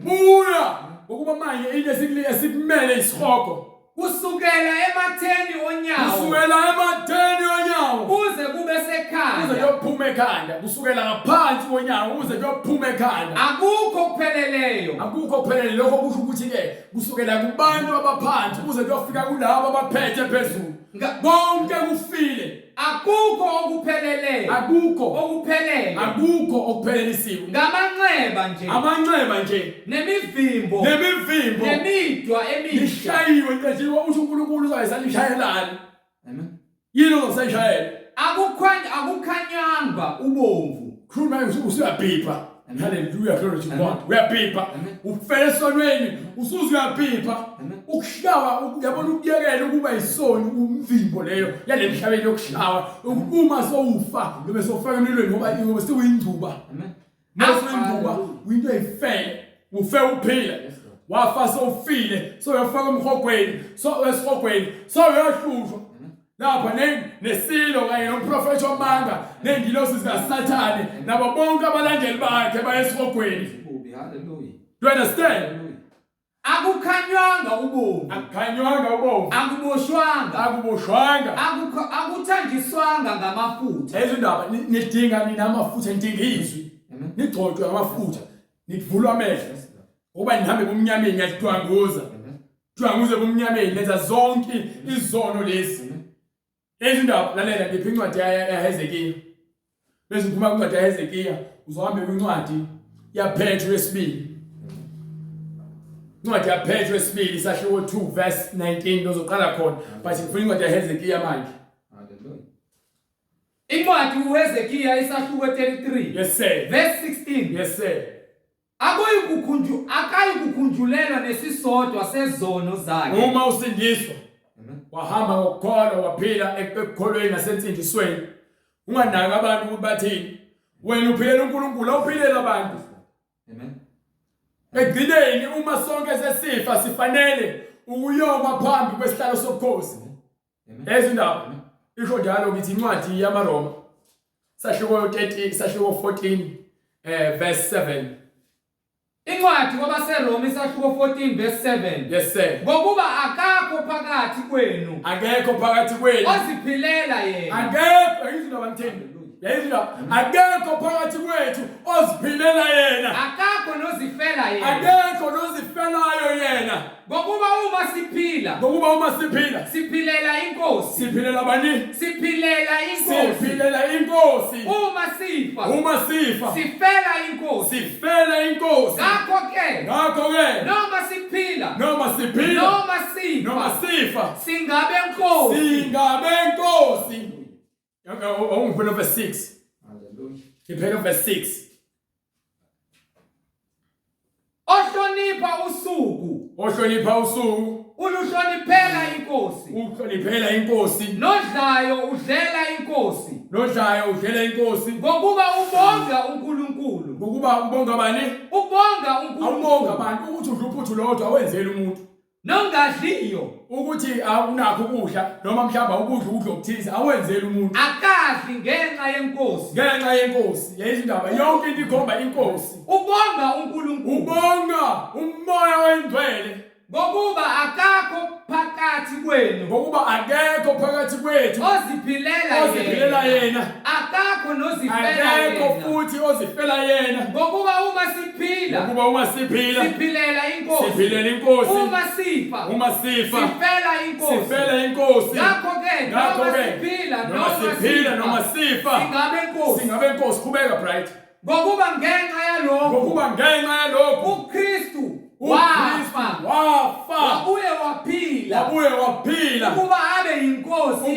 buya ngokuba manje into esikumele isihogo Kusukela ematheni onyawo kusukela ematheni onyawo kuze kube kuze sekhanda. kuyophuma ekhanda kusukela ngaphansi konyawo kuze kuyophuma ekhanda Akukho kupheleleyo. akukho phelele lokho kusho ukuthi ke kusukela kubantu abaphansi kuze kuyofika kulabo abaphethe phezulu bonke kufile Akukho okupheleleyo. akukho Okuphelele. akukho okuphelelisiwe Ngamanxeba nje. amanxeba nje Nemivimbo. nemivimbo Nemidwa emihle. lishayiwe nqejiwe usho uNkulunkulu uzayisayishayelana Amen. yini ozayishayela Akukhanywanga ubomvu. khuluma usuyabhipha haleluya glory to God uyabhipha ufele esonweni usuzuyabhipha ukushawa yabona ukuyekela ukuba isoni umvimbo leyo yalemhlabeni yokushawa uma sowufa lobe sofaka emlilweni ngoba iwe siwingcuba mase ingcuba into eyifele ufe uphila wafa sowufile soyafaka emhogweni esihogweni soyahlushwa lapha nesilo kanye nomprofeti wamanga nengilosi zikaSathane nabo bonke abalandeli bakhe bayesihogweni. Hallelujah. Do you understand? Akukhanywanga ubomvu. Akukhanywanga ubomvu. Akuboshwanga. Akuboshwanga. Akuthanjiswanga ngamafutha. Ezindaba nidinga nina amafutha ntingizwi. Nigcotshwe ngamafutha. Nivulwa amehlo. Ngoba nihambe kumnyameni ngiyadwanguza. Dwanguze kumnyameni lenza zonke izono lezi. Ezindaba lalela ngiphi incwadi yaHezekiya. Bese uphuma kwincwadi yaHezekiya uzohambe kwincwadi yaPetru yesibili. Incwadi yaPetru yesibili sahluko 2 verse 19 lozoqala khona but ngifuna incwadi yaHezekiya manje. Hallelujah. Incwadi uHezekiya isahluko 33. Yes sir. Verse 16. Yes sir. Akayikukhunjulelwa nesisodwa sezono zakhe. Uma usindiswa wahamba ngokukholwa waphila ekukholweni nasensindisweni unganaka abantu ukuthi bathini wena uphilela uNkulunkulu awuphilela abantu. Amen. Egcineni uma sonke sesifa sifanele ukuyoma phambi kwesihlalo sobukhosi. Ezindaba isho njalo ngithi incwadi yamaRoma sahluko 13 sahluko 14 verse 7. Incwadi kwabaseRoma isahluko 14 verse 7. Yes sir. Ngokuba akakho phakathi kwenu. Akekho phakathi kwenu. Oziphilela yena. Akekho izindaba ngithini. Yayizindaba akekho phakathi kwethu oziphilela yena. Akakho nozifela yena. Akekho nozifelayo yena. Ngokuba uma siphila. Ngokuba uma siphila. Siphilela inkosi. Siphilela bani? Siphilela inkosi. Siphilela inkosi. Uma sifa. Uma sifa. Sifela inkosi. Sifela inkosi. Ngakho ke. Noma siphila. Noma siphila. Noma sifa. Singabe inkosi. Ungiphelele verse 6. Hallelujah. Ngiphelele verse 6. Ohlonipha usuku. Uluhloniphela inkosi. Uhloniphela inkosi. Nodlayo udlela inkosi. Ngokuba ubonga uNkulunkulu. Ngokuba ubonga bani? Ubonga uNkulunkulu. Awubonga abantu ukuthi udluphuthu lodwa awenzele umuntu. nongadliyo ukuthi awunakho ukudla noma mhlamba ukudla okuthize awenzele umuntu akadli ngenxa yenkosi yayizindaba yonke into ikhomba inkosi ubonga uNkulunkulu ubonga umoya oyingcwele ngokuba akakho phakathi kwethu oziphilela yena akakho futhi ozifela yena ngokuba uma siphila siphilela inkosi uma sifa sifela inkosi ngakho-ke noma sifa singabe inkosi khubeka bright ngokuba ngenxa yalokho uKristu wafa wabuye waphila ukuba abe yinkosi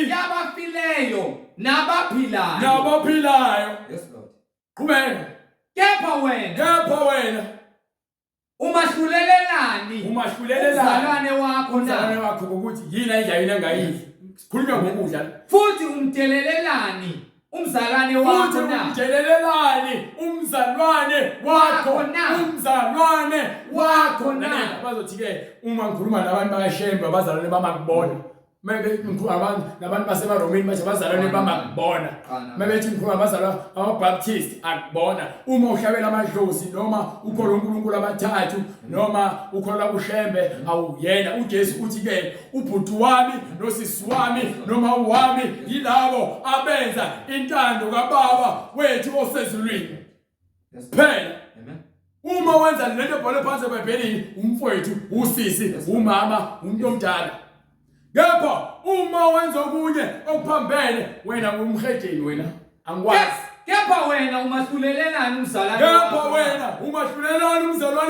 yabafileyo nabaphilayo. Yes Lord. Qhubeka. Kepha wena umahlulelelani umzalwane wakho ukuthi yini ayidla engayidli. Sikhuluma ngokudla. Futhi umdelelelani umzalwane wakho na. Umdelelelani umzalwane wakho na. Bazothi ke uma ngikhuluma nabantu bakaShembe abazalwane bamakubona. Mebe ngikhuluma nabantu basemaromeni bathi abazalwane bamakubona. Mebe ethi ngikhuluma abazalwane amaBaptist akubona. Uma uhlabela amadlozi noma ukholwa uNkulunkulu abathathu noma ukholwa kuShembe awuyena. uJesu uthi ke ubhuti wami nosisi wami noma wami yilabo abenza intando kaBaba wethu osezulwini. Phela uma wenza lento ebhale phansi eBhayibhelini umfowethu usisi umama umuntu omdala. Kepha uma wenza okunye okuphambene wena ngumhedeni wena angikwazi. Kepha wena umahlulelelani umzalwane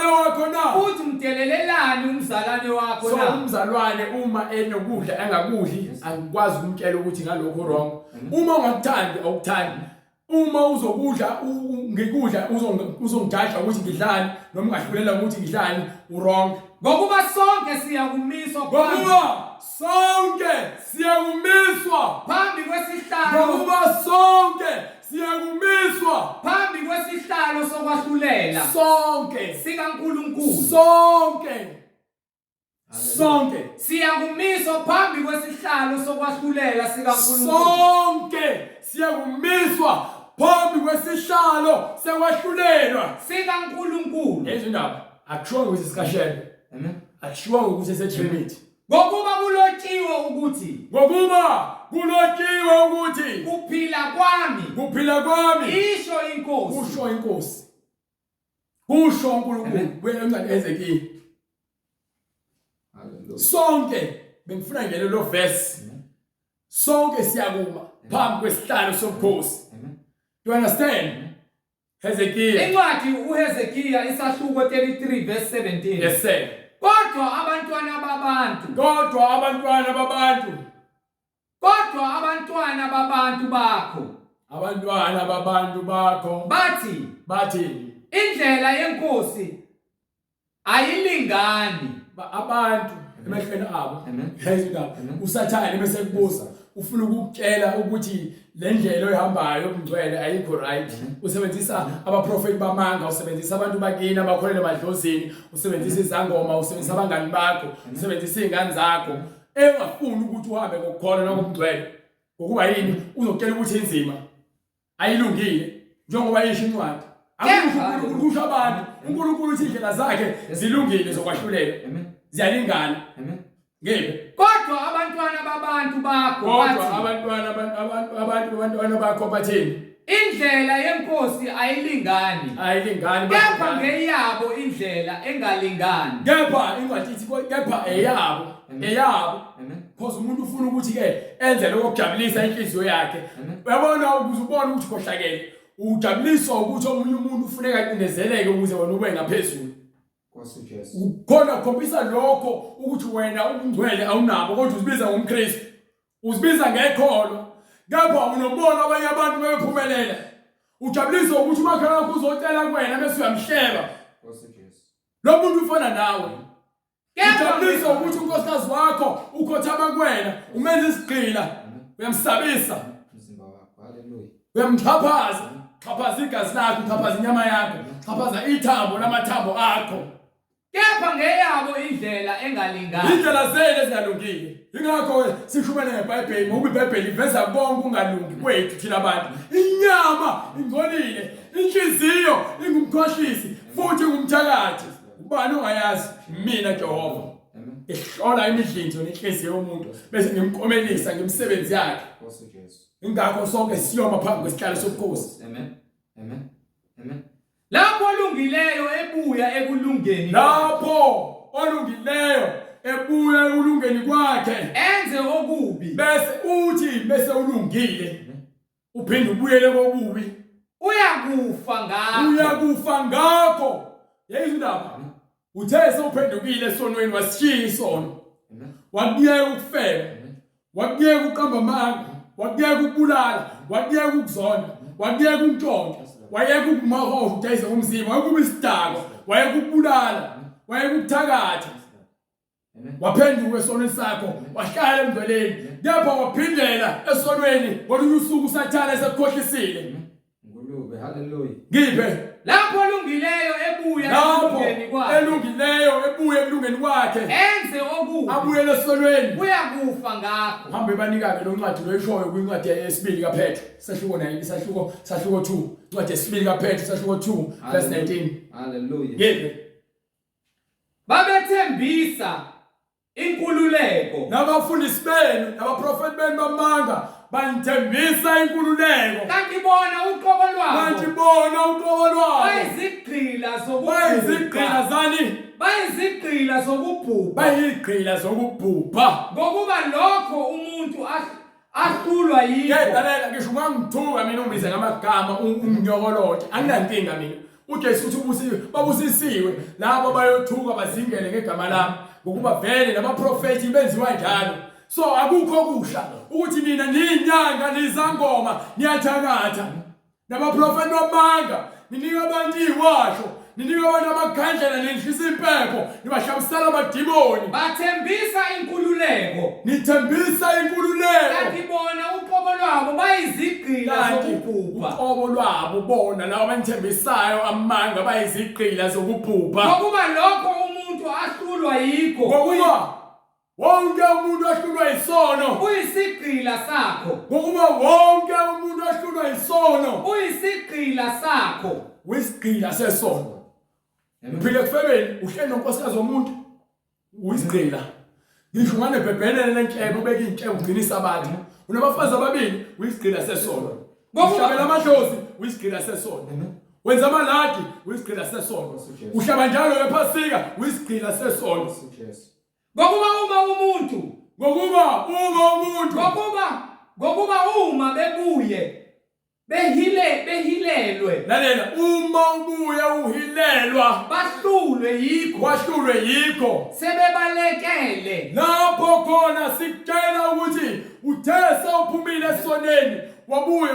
wakho na. Futhi umdelelelani umzalwane wakho na. So umzalwane uma enokudla engakudli angikwazi ukumtshela ukuthi ngalokho wrong. Uma ungakuthandi awukuthandi. Uma uzokudla ngikudla uzongijaja ukuthi ngidlani noma ungahlulela ukuthi ngidlani wrong. Ngokuba sonke siyakumiswa phambi kwesihlalo sokwahlulela sikaNkulunkulu. Sonke siyakumiswa phambi kwesihlalo sokwahlulela sikaNkulunkulu. Sonke siyakumiswa phambi kwesihlalo sekwahlulelwa sikaNkulunkulu. Ezindaba akusho ukuthi sikaShembe. Amen. Akusho ukuthi seTrinity. Ngokuba kulotshiwe ukuthi kuphila kwami isho inkosi. Kusho uNkulunkulu kwencwadi eZekiya. Sonke bengifuna ngene lo verse. Sonke siyakuma phambi kwesihlalo sobukhosi. Do you understand? Hezekiah. Incwadi uHezekiya isahluko 33 verse 17. Yes sir. Kodwa abantwana babantu bakho bathi indlela yenkosi ayilingani. Abantu emehlweni abo usathane bese kubuza ufuna ukukutshela ukuthi le ndlela oyihambayo obungcwele ayikho right. Usebenzisa abaprofeti bamanga, usebenzisa abantu bakini abakholele emadlozini, usebenzisa izangoma, usebenzisa abangani bakho, usebenzisa izingane zakho engafuni ukuthi uhambe ngokukholwa nokubungcwele. Ngokuba yini uzokutshela ukuthi inzima ayilungile njengoba yisho incwadi. Akusho abantu uNkulunkulu uthi indlela zakhe zilungile zokwahlulela. Ziyalingana. Ngeke kodwa abantwana bakho bathini indlela yenkosi ayilingani. Kepha ngeyabo indlela engalingani. Kepha incwadi ithi kepha eyabo. Because umuntu ufuna ukuthi ke enze lokho kujabulisa inhliziyo yakhe. Uyabona ukuze ubone ukuthi khohlakele ujabuliswa ukuthi omunye umuntu ufuneka acindezeleke ukuze wena ube ngaphezulu. Ukhona ukukhombisa lokho ukuthi wena ungcwele awunabo kodwa uzibiza ngomKristu. Uzibiza ngekholo. Kepha unobona abanye abantu bephumelela. Ujabuliswa ukuthi umakhala wakho uzotela kuwena bese uyamhleba. Lo muntu ufana nawe. Ujabuliswa ukuthi unkosikazi wakho ukhothama kuwena umenza isigqila uyamsabisa umzimba wakho. Haleluya. Uyamxhaphaza. xhaphaza igazi lakho, xhaphaza inyama yakho, xhaphaza ithambo lamathambo akho. Kepha ngeyabo indlela engalingani. Indlela zenu ezingalungile. Ingakho sishumene ngeBhayibheli ngoba iBhayibheli iveza konke ukungalungi kwethu thina abantu. Inyama ingcolile, inhliziyo ingumkhohlisi futhi ingumthakathi. Ubani ongayazi? Mina Jehova. Ihlola imidlinzo nenhliziyo yomuntu bese ngimkomelisa ngemisebenzi yakhe. Ingakho sonke siyoma phambi kwesihlalo sobukhosi. Amen. Amen. Amen. Lapho olungileyo ebuya ekulungeni. Lapho olungileyo ebuya ekulungeni kwakhe Enze okubi. Bese ulungile. Uphinde ubuyele kobubi. Uyakufa ngakho. Uyakufa ngakho. Yeyindaba. Uthe sewuphendukile esonweni wasishiya isono. Wakuyeka ukufela. Wakuyeka uqamba amanga. Wakuyeka ukubulala. Wakuyeka ukuzonda. Wakuyeka ukuntshontsha. Wayeka ukumahoza udayisa umzimba. Wayeka isidako. Wayeka ukubulala. Wayeka ukuthakatha. Waphenduka esonweni sakho. Wahlala emveleni. Kepha waphindela esonweni ngolunye usuku usathana esekukhohlisile. Ngulube, haleluya. Ngiphe lapho olungileyo ebuya ekulungeni kwakhe. Elungileyo ebuya ekulungeni kwakhe. Enze okubi. Abuyele esonweni. Uyakufa ngakho. Hambe banika-ke lo ncwadi loyishoyo kwincwadi yesibili kaPetru. Sahluko 2. Incwadi yesibili kaPetru sahluko 2 verse 19. Haleluya. Ngiphe babethembisa inkululeko. Nabafundisi benu nabaprofeti benu bamanga banithembisa inkululeko. Kanti bona uqobo lwabo. Bayizigqila zokubhubha. Bayizigqila zani? Bayizigqila zokubhubha. Bayizigqila zokubhubha. Ngokuba lokho umuntu ahlulwa yikho. Lalela ngisho ungangithuka mina ungibize ngamagama umnyokolotshe. Anginankinga mina. uJesu uthi ubusiwe babusisiwe labo bayothuka bazingele ngegama lami ngokuba vele nabaprofeti benziwa njalo. So akukho kusha ukuthi mina niyinyanga nizangoma niyathakatha nabaprofeti bamanga ninika abantu iwasho ninika abantu amakhandlela nenhlisa impepho nibashamisela amadimoni bathembisa inkululeko. Nithembisa inkululeko kanti bona uqobo lwabo bayizigqila zokubhubha. Uqobo lwabo bona labo abanithembisayo amanga bayizigqila zokubhubha. Ngokuba lokho umuntu ahlulwa yikho. Ngokuba wonke umuntu ahlulwa isono uyisigqila sakho. Ngokuba wonke umuntu ahlulwa isono uyisigqila sakho. Wisigqila sesono. Uphile kufebeni uhleli nonkosikazi womuntu uyisigqila. Ngisho ngane bhebhelele lenhlebo ubeka inhlebo ugcinisa abantu. Unabafazi ababili uyisigqila sesono. Uhlabela amadlozi uyisigqila sesono. Wenza amaladi uyisigqila sesono. Uhlaba njalo ephasika uyisigqila sesono. Ngokuba uma bebuye behilelwe. Lalela uma ubuya uhilelwa bahlulwe yikho. Sebebalekele. Lapho khona sikutshela ukuthi uthe sewuphumile esoneni wabuye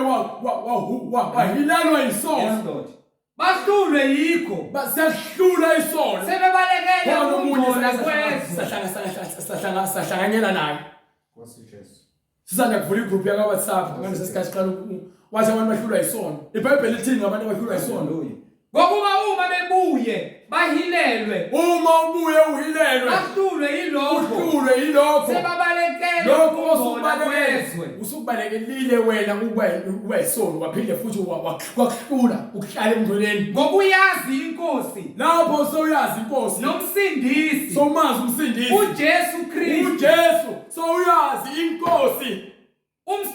wahilelwa isono. Bahlulwe yikho. Basehlula isono. Sebebalekele ukungcola sahlanganyela naye. Sisanda kuvula igroup yaka WhatsApp ngane sesikhathi siqala wathi abantu bahlulwa isono. IBhayibheli lithi ngabantu abahlulwa isono. Ngokuba uma bebuye bahilelwe. Uma ubuye uhilelwe. Bahlulwe yilokho. Sebabalekele ukungcola kwezwe. Usukubalekile wena uwesono waphinde futhi wakuhlula ukuhlala emngcweleni. Ngokuyazi inkosi. Lapho sowuyazi inkosi. Nomsindisi. Somazi umsindisi. uJesu Kristu. uJesu sowuyazi inkosi.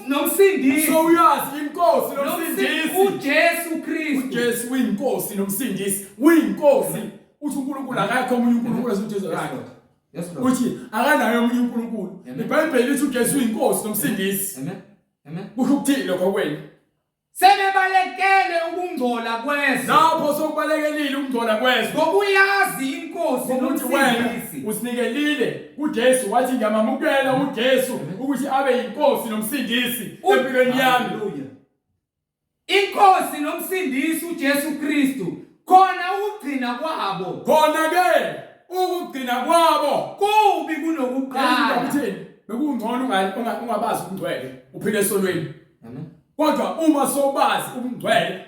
Nomsindisi. Sowuyazi inkosi nomsindisi. uJesu Kristu. uJesu uyinkosi nomsindisi. Uyinkosi. Uthi uNkulunkulu akakho omunye uNkulunkulu esiJesu akakho. Yes Lord. Uthi akanayo omunye uNkulunkulu. IBhayibheli lithi uJesu uyinkosi nomsindisi. Amen. Kusho ukuthini lokho kwenu? Sebebalekele ukungcola kwezwe. Lapho sokubalekelile ukungcola kwezwe. Ngokuyazi inkosi nomsindisi. Usinikelile uJesu wathi ngiyamamukela uJesu ukuthi abe yinkosi nomsindisi empilweni yami. Inkosi nomsindisi uJesu Kristu khona ukugcina kwabo. Khona ke ukugcina kwabo kubi kunokuqala. Bekungcono ungabazi ukungcwele uphile esonweni. Kodwa uma sobazi ukungcwele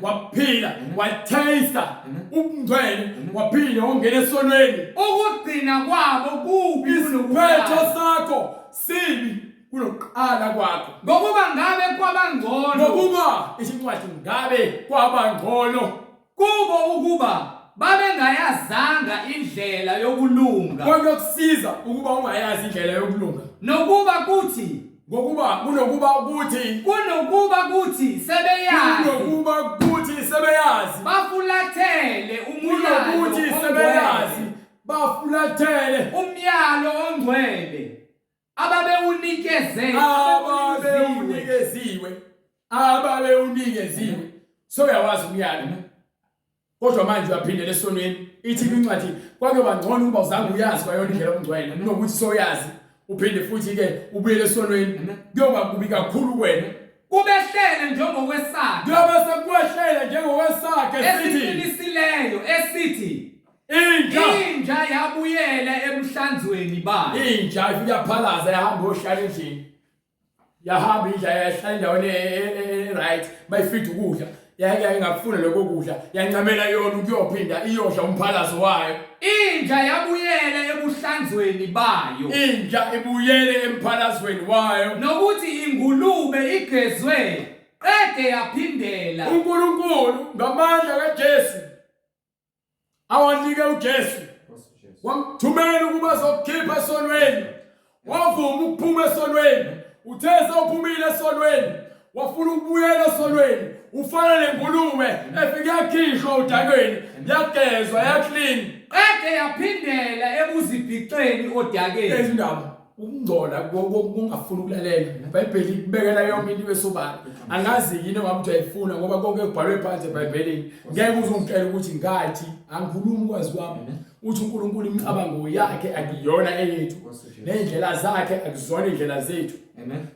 waphila wathesta ubungcwele waphila ongena esonweni ukugcina kwabo kubi isiphetho sakho sibi kunoqala kwakho ngokuba ngabe kwabangcono ngokuba isincwadi ngabe kwabangcono kubo ukuba babengayazanga indlela yokulunga kwakusiza ukuba ungayazi indlela yokulunga nokuba kuthi kunokuba kuthi sebeyazi bafulathele umyalo ongcwele ababewunikeziwe so uyawazi umyalo kodwa manje uyaphindela esonweni ithi incwadi kwakuba ngcono ukuba uzange uyazi kwayona indlela ongcwele nokuthi soyazi uphinde futhi ke ubuyele esonweni kuyoba kubi kakhulu kuwena kubehlele njengokwesakhe kuyobe sekuwehlele njengokwesakhe esiqinisileyo esithi inja yabuyela emhlanzweni bayo inja ifika yaphalaza yahamba ohlala endlini yahamba inja yahlala endaweni right bayifida ukudla yake ingakufuna lokho kudla yancamela yona ukuyophinda iyosha umphalazo wayo inja yabuyela ebuhlanzweni bayo inja ibuyele emphalazweni wayo nokuthi ingulube igezwe qede yaphindela uNkulunkulu ngamandla kaJesu awanike uJesu wamthumela ukuba azokukhipha esonweni wavuma ukuphuma esonweni uthesa uphumile esonweni wafuna ukubuyela esonweni ufana nengulube efike yakhishwa udakweni yagezwa yaklini qede yaphindela ebuzibhiceni odakeni ezindaba ukungcola kungafuna ukulalela iBhayibheli ibekela yonke into esobala angazi yini ngathi uyayifuna ngoba konke kubhalwe phansi eBhayibhelini ngeke uzongitshela ukuthi ngathi angikhulumi ukwazi kwami uthi uNkulunkulu imicabango yakhe akuyona eyethu nezindlela zakhe akuzona indlela zethu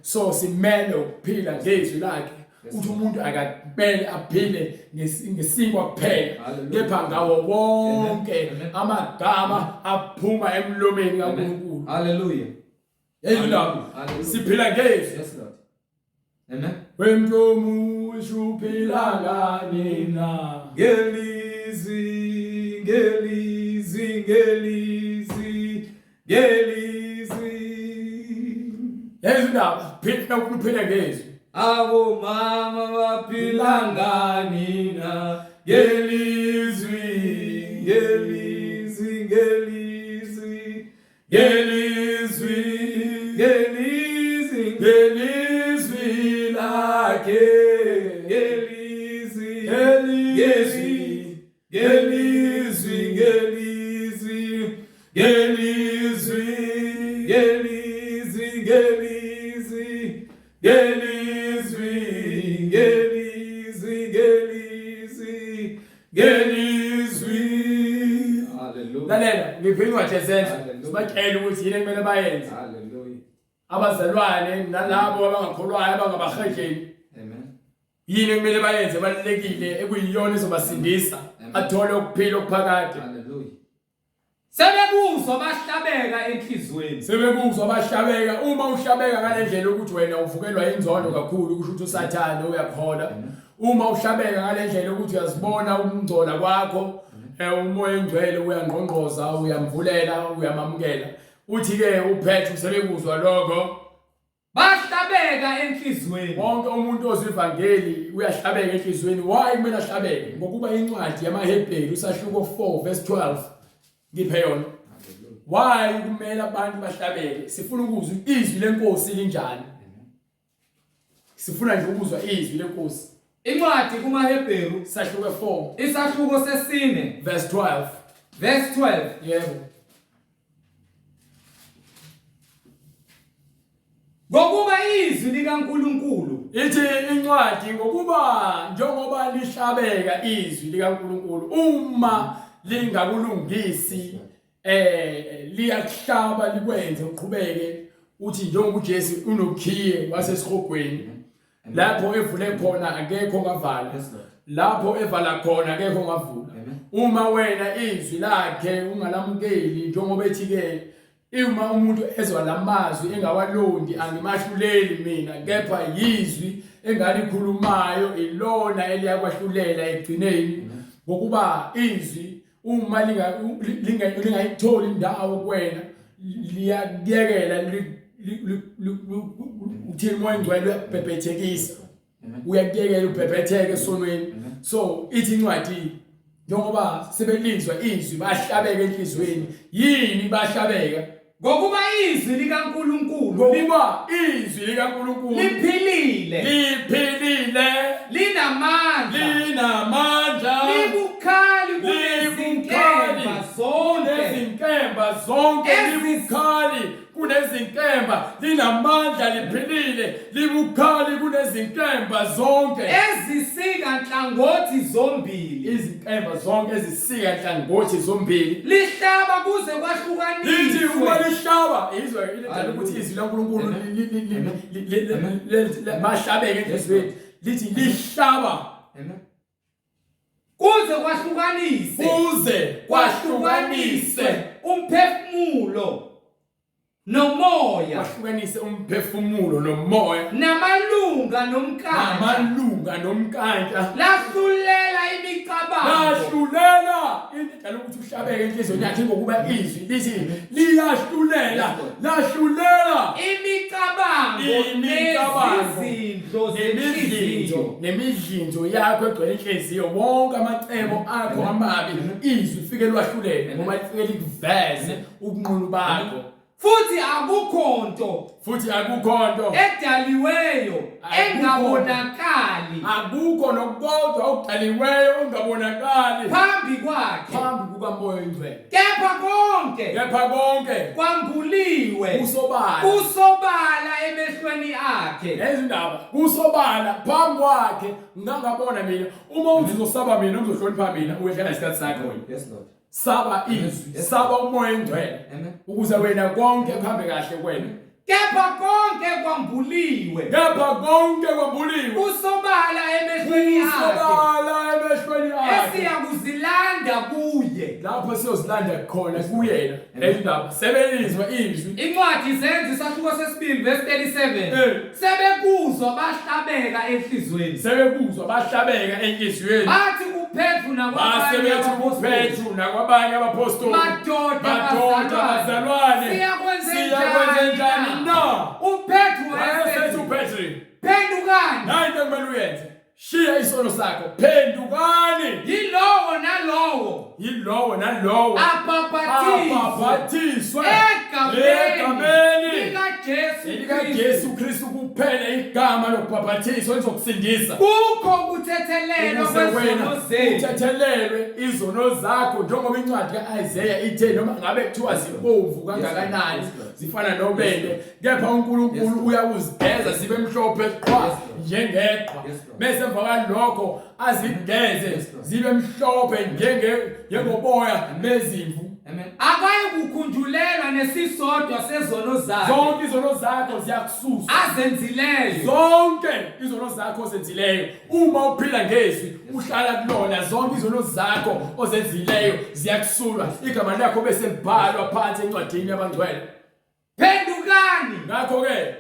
so simele ukuphila ngezwi lakhe uthi umuntu akakumele aphile ngesinkwa kuphela kepha ngawo wonke amagama aphuma emlomeni kaNkulunkulu haleluya siphila ngezwi yes Lord amen wemntomu uphila ngani na ngelizwi ezindaba phila ukuphila ngezwi abo mama baphila ngani na ngelizwi lakhe lalela ngiphinga wathesenza sibatshela ukuthi yini ekumele bayenze haleluya abazalwane nalabo abangakholwayo abangabahejeni amen yini ekumele bayenze balekile ekuyiyona ezobasindisa athole ukuphila okuphakade haleluya sebekuzwa bahlabeka enhlizweni uma uhlabeka ngalendlela ukuthi wena uvukelwa inzondo kakhulu kusho ukuthi uSathane uyakhola uma uhlabeka ngalendlela ukuthi uyazibona ukungcola kwakho umoya engcwele uyangqongqoza uyamvulela uyamamukela uthi ke uphethe sebekuzwa lokho bahlabeka enhlizweni wonke umuntu ozivangeli uyahlabeka enhlizweni why kumele ahlabeke ngokuba incwadi yamaHebheru usahluko 4 verse 12 ngiphe yona why kumele abantu bahlabeke sifuna ukuzwa izwi lenkosi linjani sifuna nje ukuzwa izwi lenkosi incwadi kumaHebheru sahluko 4 isahluko sesine verse 12 yebo ngokuba izwi likaNkulunkulu ithi incwadi ngokuba njengoba lihlabeka izwi likaNkulunkulu uma lingakulungisi liyahlaba likwenze uqhubeke uthi njengoba uJesu unokhiye wasesihogweni lapho evule khona akekho ongavala lapho evala khona akekho ongavula uma wena izwi lakhe ungalamukeli njengoba ethi ke uma umuntu ezwa lamazwi engawalondi angimahluleli mina kepha yizwi engalikhulumayo ilona eliyakwahlulela egcineni ngokuba izwi uma lingayitholi indawo kuwena liyakuyekela uthini moya ngcwele ubhebhethekisa uyakuyekela ubhebhetheke esonweni. So ithi incwadi njengoba sebelizwa izwi bahlabeka enhlizweni yini bahlabeka ngokuba izwi likaNkulunkulu ngokuba izwi likaNkulunkulu liphilile linamandla libukhali kunezinkemba zonke libukhali kunezinkemba linamandla liphilile libukhali kunezinkemba zonke ezisika nhlangothi zombili izinkemba zonke ezisika nhlangothi zombili lihlaba kuze kwahlukaniswe lithi uma lihlaba izwe ilethana ukuthi izwi laNkulunkulu mahlabeke enhlizweni lithi lihlaba kuze kwahlukanise umphefumulo nomoya kwahlukanise umphefumulo nomoya namalunga nomkantla lahlulela imicabango indlela ukuthi uhlabeke enhlizweni yakhe ngokuba izwi lithi liyahlulela lahlulela imizindlo nemidlinzo yakho egcwele inhliziyo wonke amacebo akho amabi izwi lifike lwahlulela ngoba lifike likuveze ubunqunu bakho futhi akukho nto edaliweyo engabonakali akukho nokodwa okudaliweyo ongabonakali phambi kukaMoya oyingcwele kepha konke kwambuliwe kusobala emehlweni akhe nezindaba kusobala phambi kwakhe ngangabona mina uma uzosaba mina uzohlonipha mina uwehlela isikhathi sakho saba izwi saba uMoya oyingcwele ukuze wena konke kuhambe kahle kuwena kepha konke kwambuliwe kusobala emehlweni akhe esiyakuzilanda kuye lapho siyozilanda khona kuyena lendaba sebelizwa izwi incwadi izenzi isahluko sesibili verse 37 sebekuzwa bahlabeka enhlizweni bathi kuPetru nakwabanye abapostoli madoda bazalwane siyakwenza njani na uPetru wayesethi phendukani nayi into kumele uyenze shiya isono sakho phendukani yilowo nalowo abhaphathiswe egameni likaJesu Kristu kuphela igama lokubhaphathiswa lizokusindisa kukho uthethelelwe izono zakho njengoba incwadi kaIsaiah ithe noma ngabe kuthiwa zibomvu kangakanani zifana nobende kepha uNkulunkulu uyakuzigeza zibe mhlophe qhwa njengeqhwa bese emva kwalokho azigeze zibe mhlophe njengoboya bezimvu akayi kukhunjulelwa nesisodwa sezono zakhe zonke izono zakho ziyakususa azenzileyo zonke izono zakho ozenzileyo uma uphila ngezwi uhlala kulona zonke izono zakho ozenzileyo ziyakusulwa igama lakho bese libhalwa phansi encwadini yabangcwele phendukani ngakho ke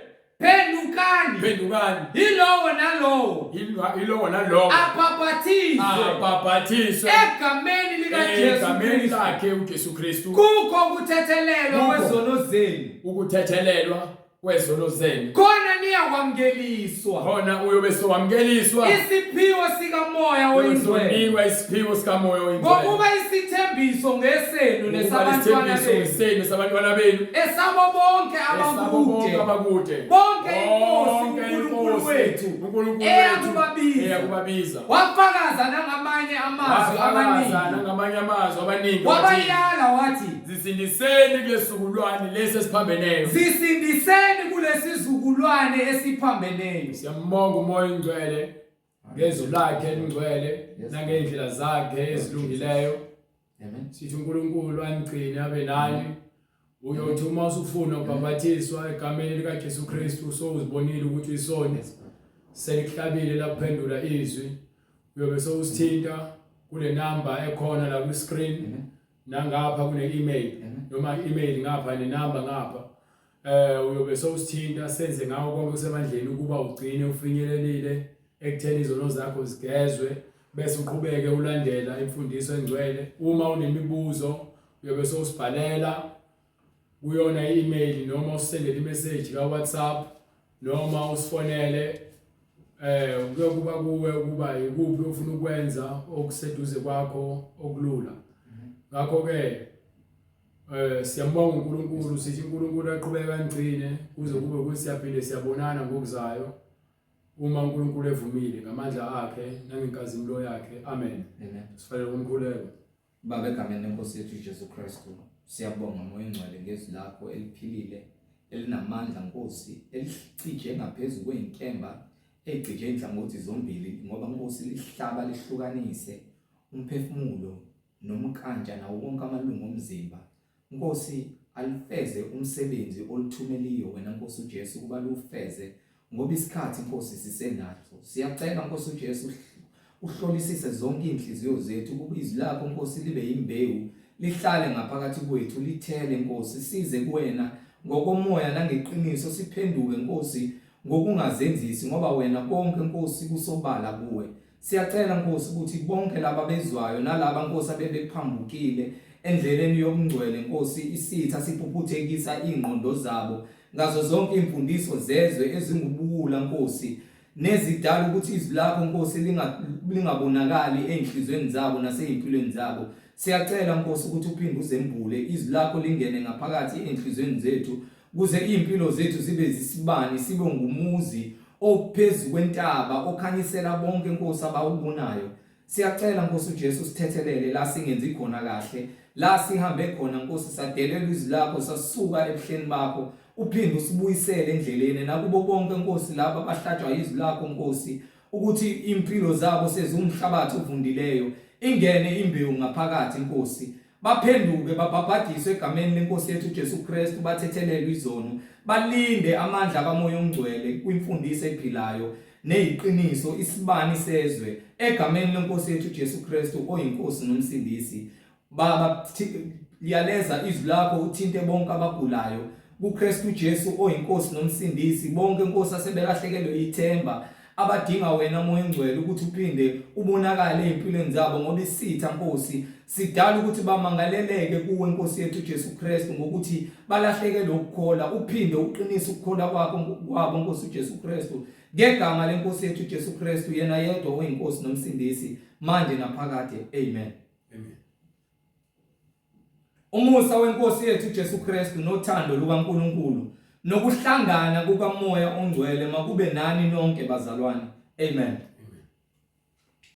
phendukani yilowo nalowo abhaphathiswe egameni likaJesu Kristu kukho ukuthethelelwa kwezono zenu khona niyakwamukeliswa khona uyobe sowamkeliswa isiphiwo sikaMoya oyingcwele ngokuba isithembiso ngesenu nesabantwana benu esabo bonke abakude bonke inkosi uNkulunkulu wethu eyakubabiza wafakaza nangamanye amazwi amaningi wabayala wathi zisindiseni kulesizukulwane lesi esiphambeneyo kulesizukulwane esiphambeneyo siyambonga uMoya oyingcwele ngezwi lakhe elingcwele nangendlela zakhe ezilungileyo sithi uNkulunkulu anigcine abe nani uyothi uma usufuna ukubhaphathiswa egameni likaJesu Kristu sowuzibonile ukuthi isoni selihlabile laphendula izwi uyobe sowusithinta kule number ekhona la ku screen nangapha kune email noma email ngapha ne number ngapha uyobe sowusithinta senze ngawo konke kusemandleni ukuba ugcine ufinyelelile ekutheni izono zakho zigezwe bese uqhubeke ulandela imfundiso engcwele. Uma unemibuzo uyobe sowusibhalela kuyona i-email noma usendele i-message ka WhatsApp noma usifonele kuyokuba kuwe ukuba ikuphi ufuna ukwenza okuseduze kwakho okulula. Ngakho ke siyambonga uNkulunkulu sithi uNkulunkulu aqhubeke angcine kuze kube ukuthi siyaphinde siyabonana ngokuzayo uma uNkulunkulu evumile ngamandla akhe nangenkazimulo yakhe. Amen. Amen. Sifanele umkhuleko. Baba egameni lenkosi yethu Jesu Kristu siyabonga moya engcwele ngezwi lakho eliphilile elinamandla Nkosi elicije ngaphezulu kweyinkemba ecije inhlangothi zombili ngoba Nkosi lihlaba lihlukanise umphefumulo nomkanja nawo wonke amalungu omzimba. Nkosi alifeze umsebenzi oluthumeliyo wena Nkosi uJesu kuba lufeze ngoba isikhathi Nkosi sisenaso. Siyacela Nkosi uJesu uhlolisise zonke inhliziyo zethu kuba izwi lakho Nkosi libe yimbewu lihlale ngaphakathi kwethu lithele Nkosi size kuwena ngokomoya nangeqiniso siphenduke Nkosi ngokungazenzisi ngoba wena konke Nkosi kusobala kuwe. Siyacela Nkosi ukuthi bonke laba bezwayo nalaba Nkosi abebephambukile endleleni yokungcwele Nkosi isitha siphuphethekisa ingqondo zabo ngazo zonke imfundiso zezwe ezingubuwula Nkosi nezidala ukuthi izwi lakho Nkosi lingabonakali enhlizweni zabo nasezimpilweni zabo. Siyacela Nkosi ukuthi uphinde uzembule izwi lakho lingene ngaphakathi enhlizweni zethu kuze impilo zethu zibe zisibani sibe ngumuzi ophezulu kwentaba okhanyisela bonke Nkosi abawubonayo. Siyacela Nkosi uJesu sithethelele la singenzi khona kahle la sihambe khona Nkosi sadelela izwi lakho sasuka ebuhleni bakho uphinde usibuyisele endleleni nakubo bonke Nkosi laba abahlatshwa izwi lakho Nkosi ukuthi impilo zabo sezumhlabathi uvundileyo ingene imbewu ngaphakathi Nkosi baphenduke babhabhadiswe egameni lenkosi yethu Jesu Kristu bathethelelwe izono balinde amandla kamoya ongcwele kwimfundiso ephilayo neyiqiniso isibani sezwe egameni lenkosi yethu Jesu Kristu oyinkosi nomsindisi. Baba liyaleza izwi lakho uthinte bonke abagulayo kuKristu Jesu oyinkosi nomsindisi bonke Nkosi asebelahlekelwe ithemba abadinga wena moya engcwele ukuthi uphinde ubonakale empilweni zabo ngoba isitha Nkosi sidala ukuthi bamangaleleke kuwe Nkosi yethu Jesu Kristu ngokuthi balahlekelwe ukukholwa uphinde uqinise ukukholwa kwabo Nkosi Jesu Kristu ngegama lenkosi yethu Jesu Kristu yena yedwa oyinkosi nomsindisi manje naphakade. Amen. Amen. Umusa wenkosi yethu Jesu Kristu nothando lukaNkulunkulu nokuhlangana kukamoya ongcwele makube nani nonke bazalwane. Amen.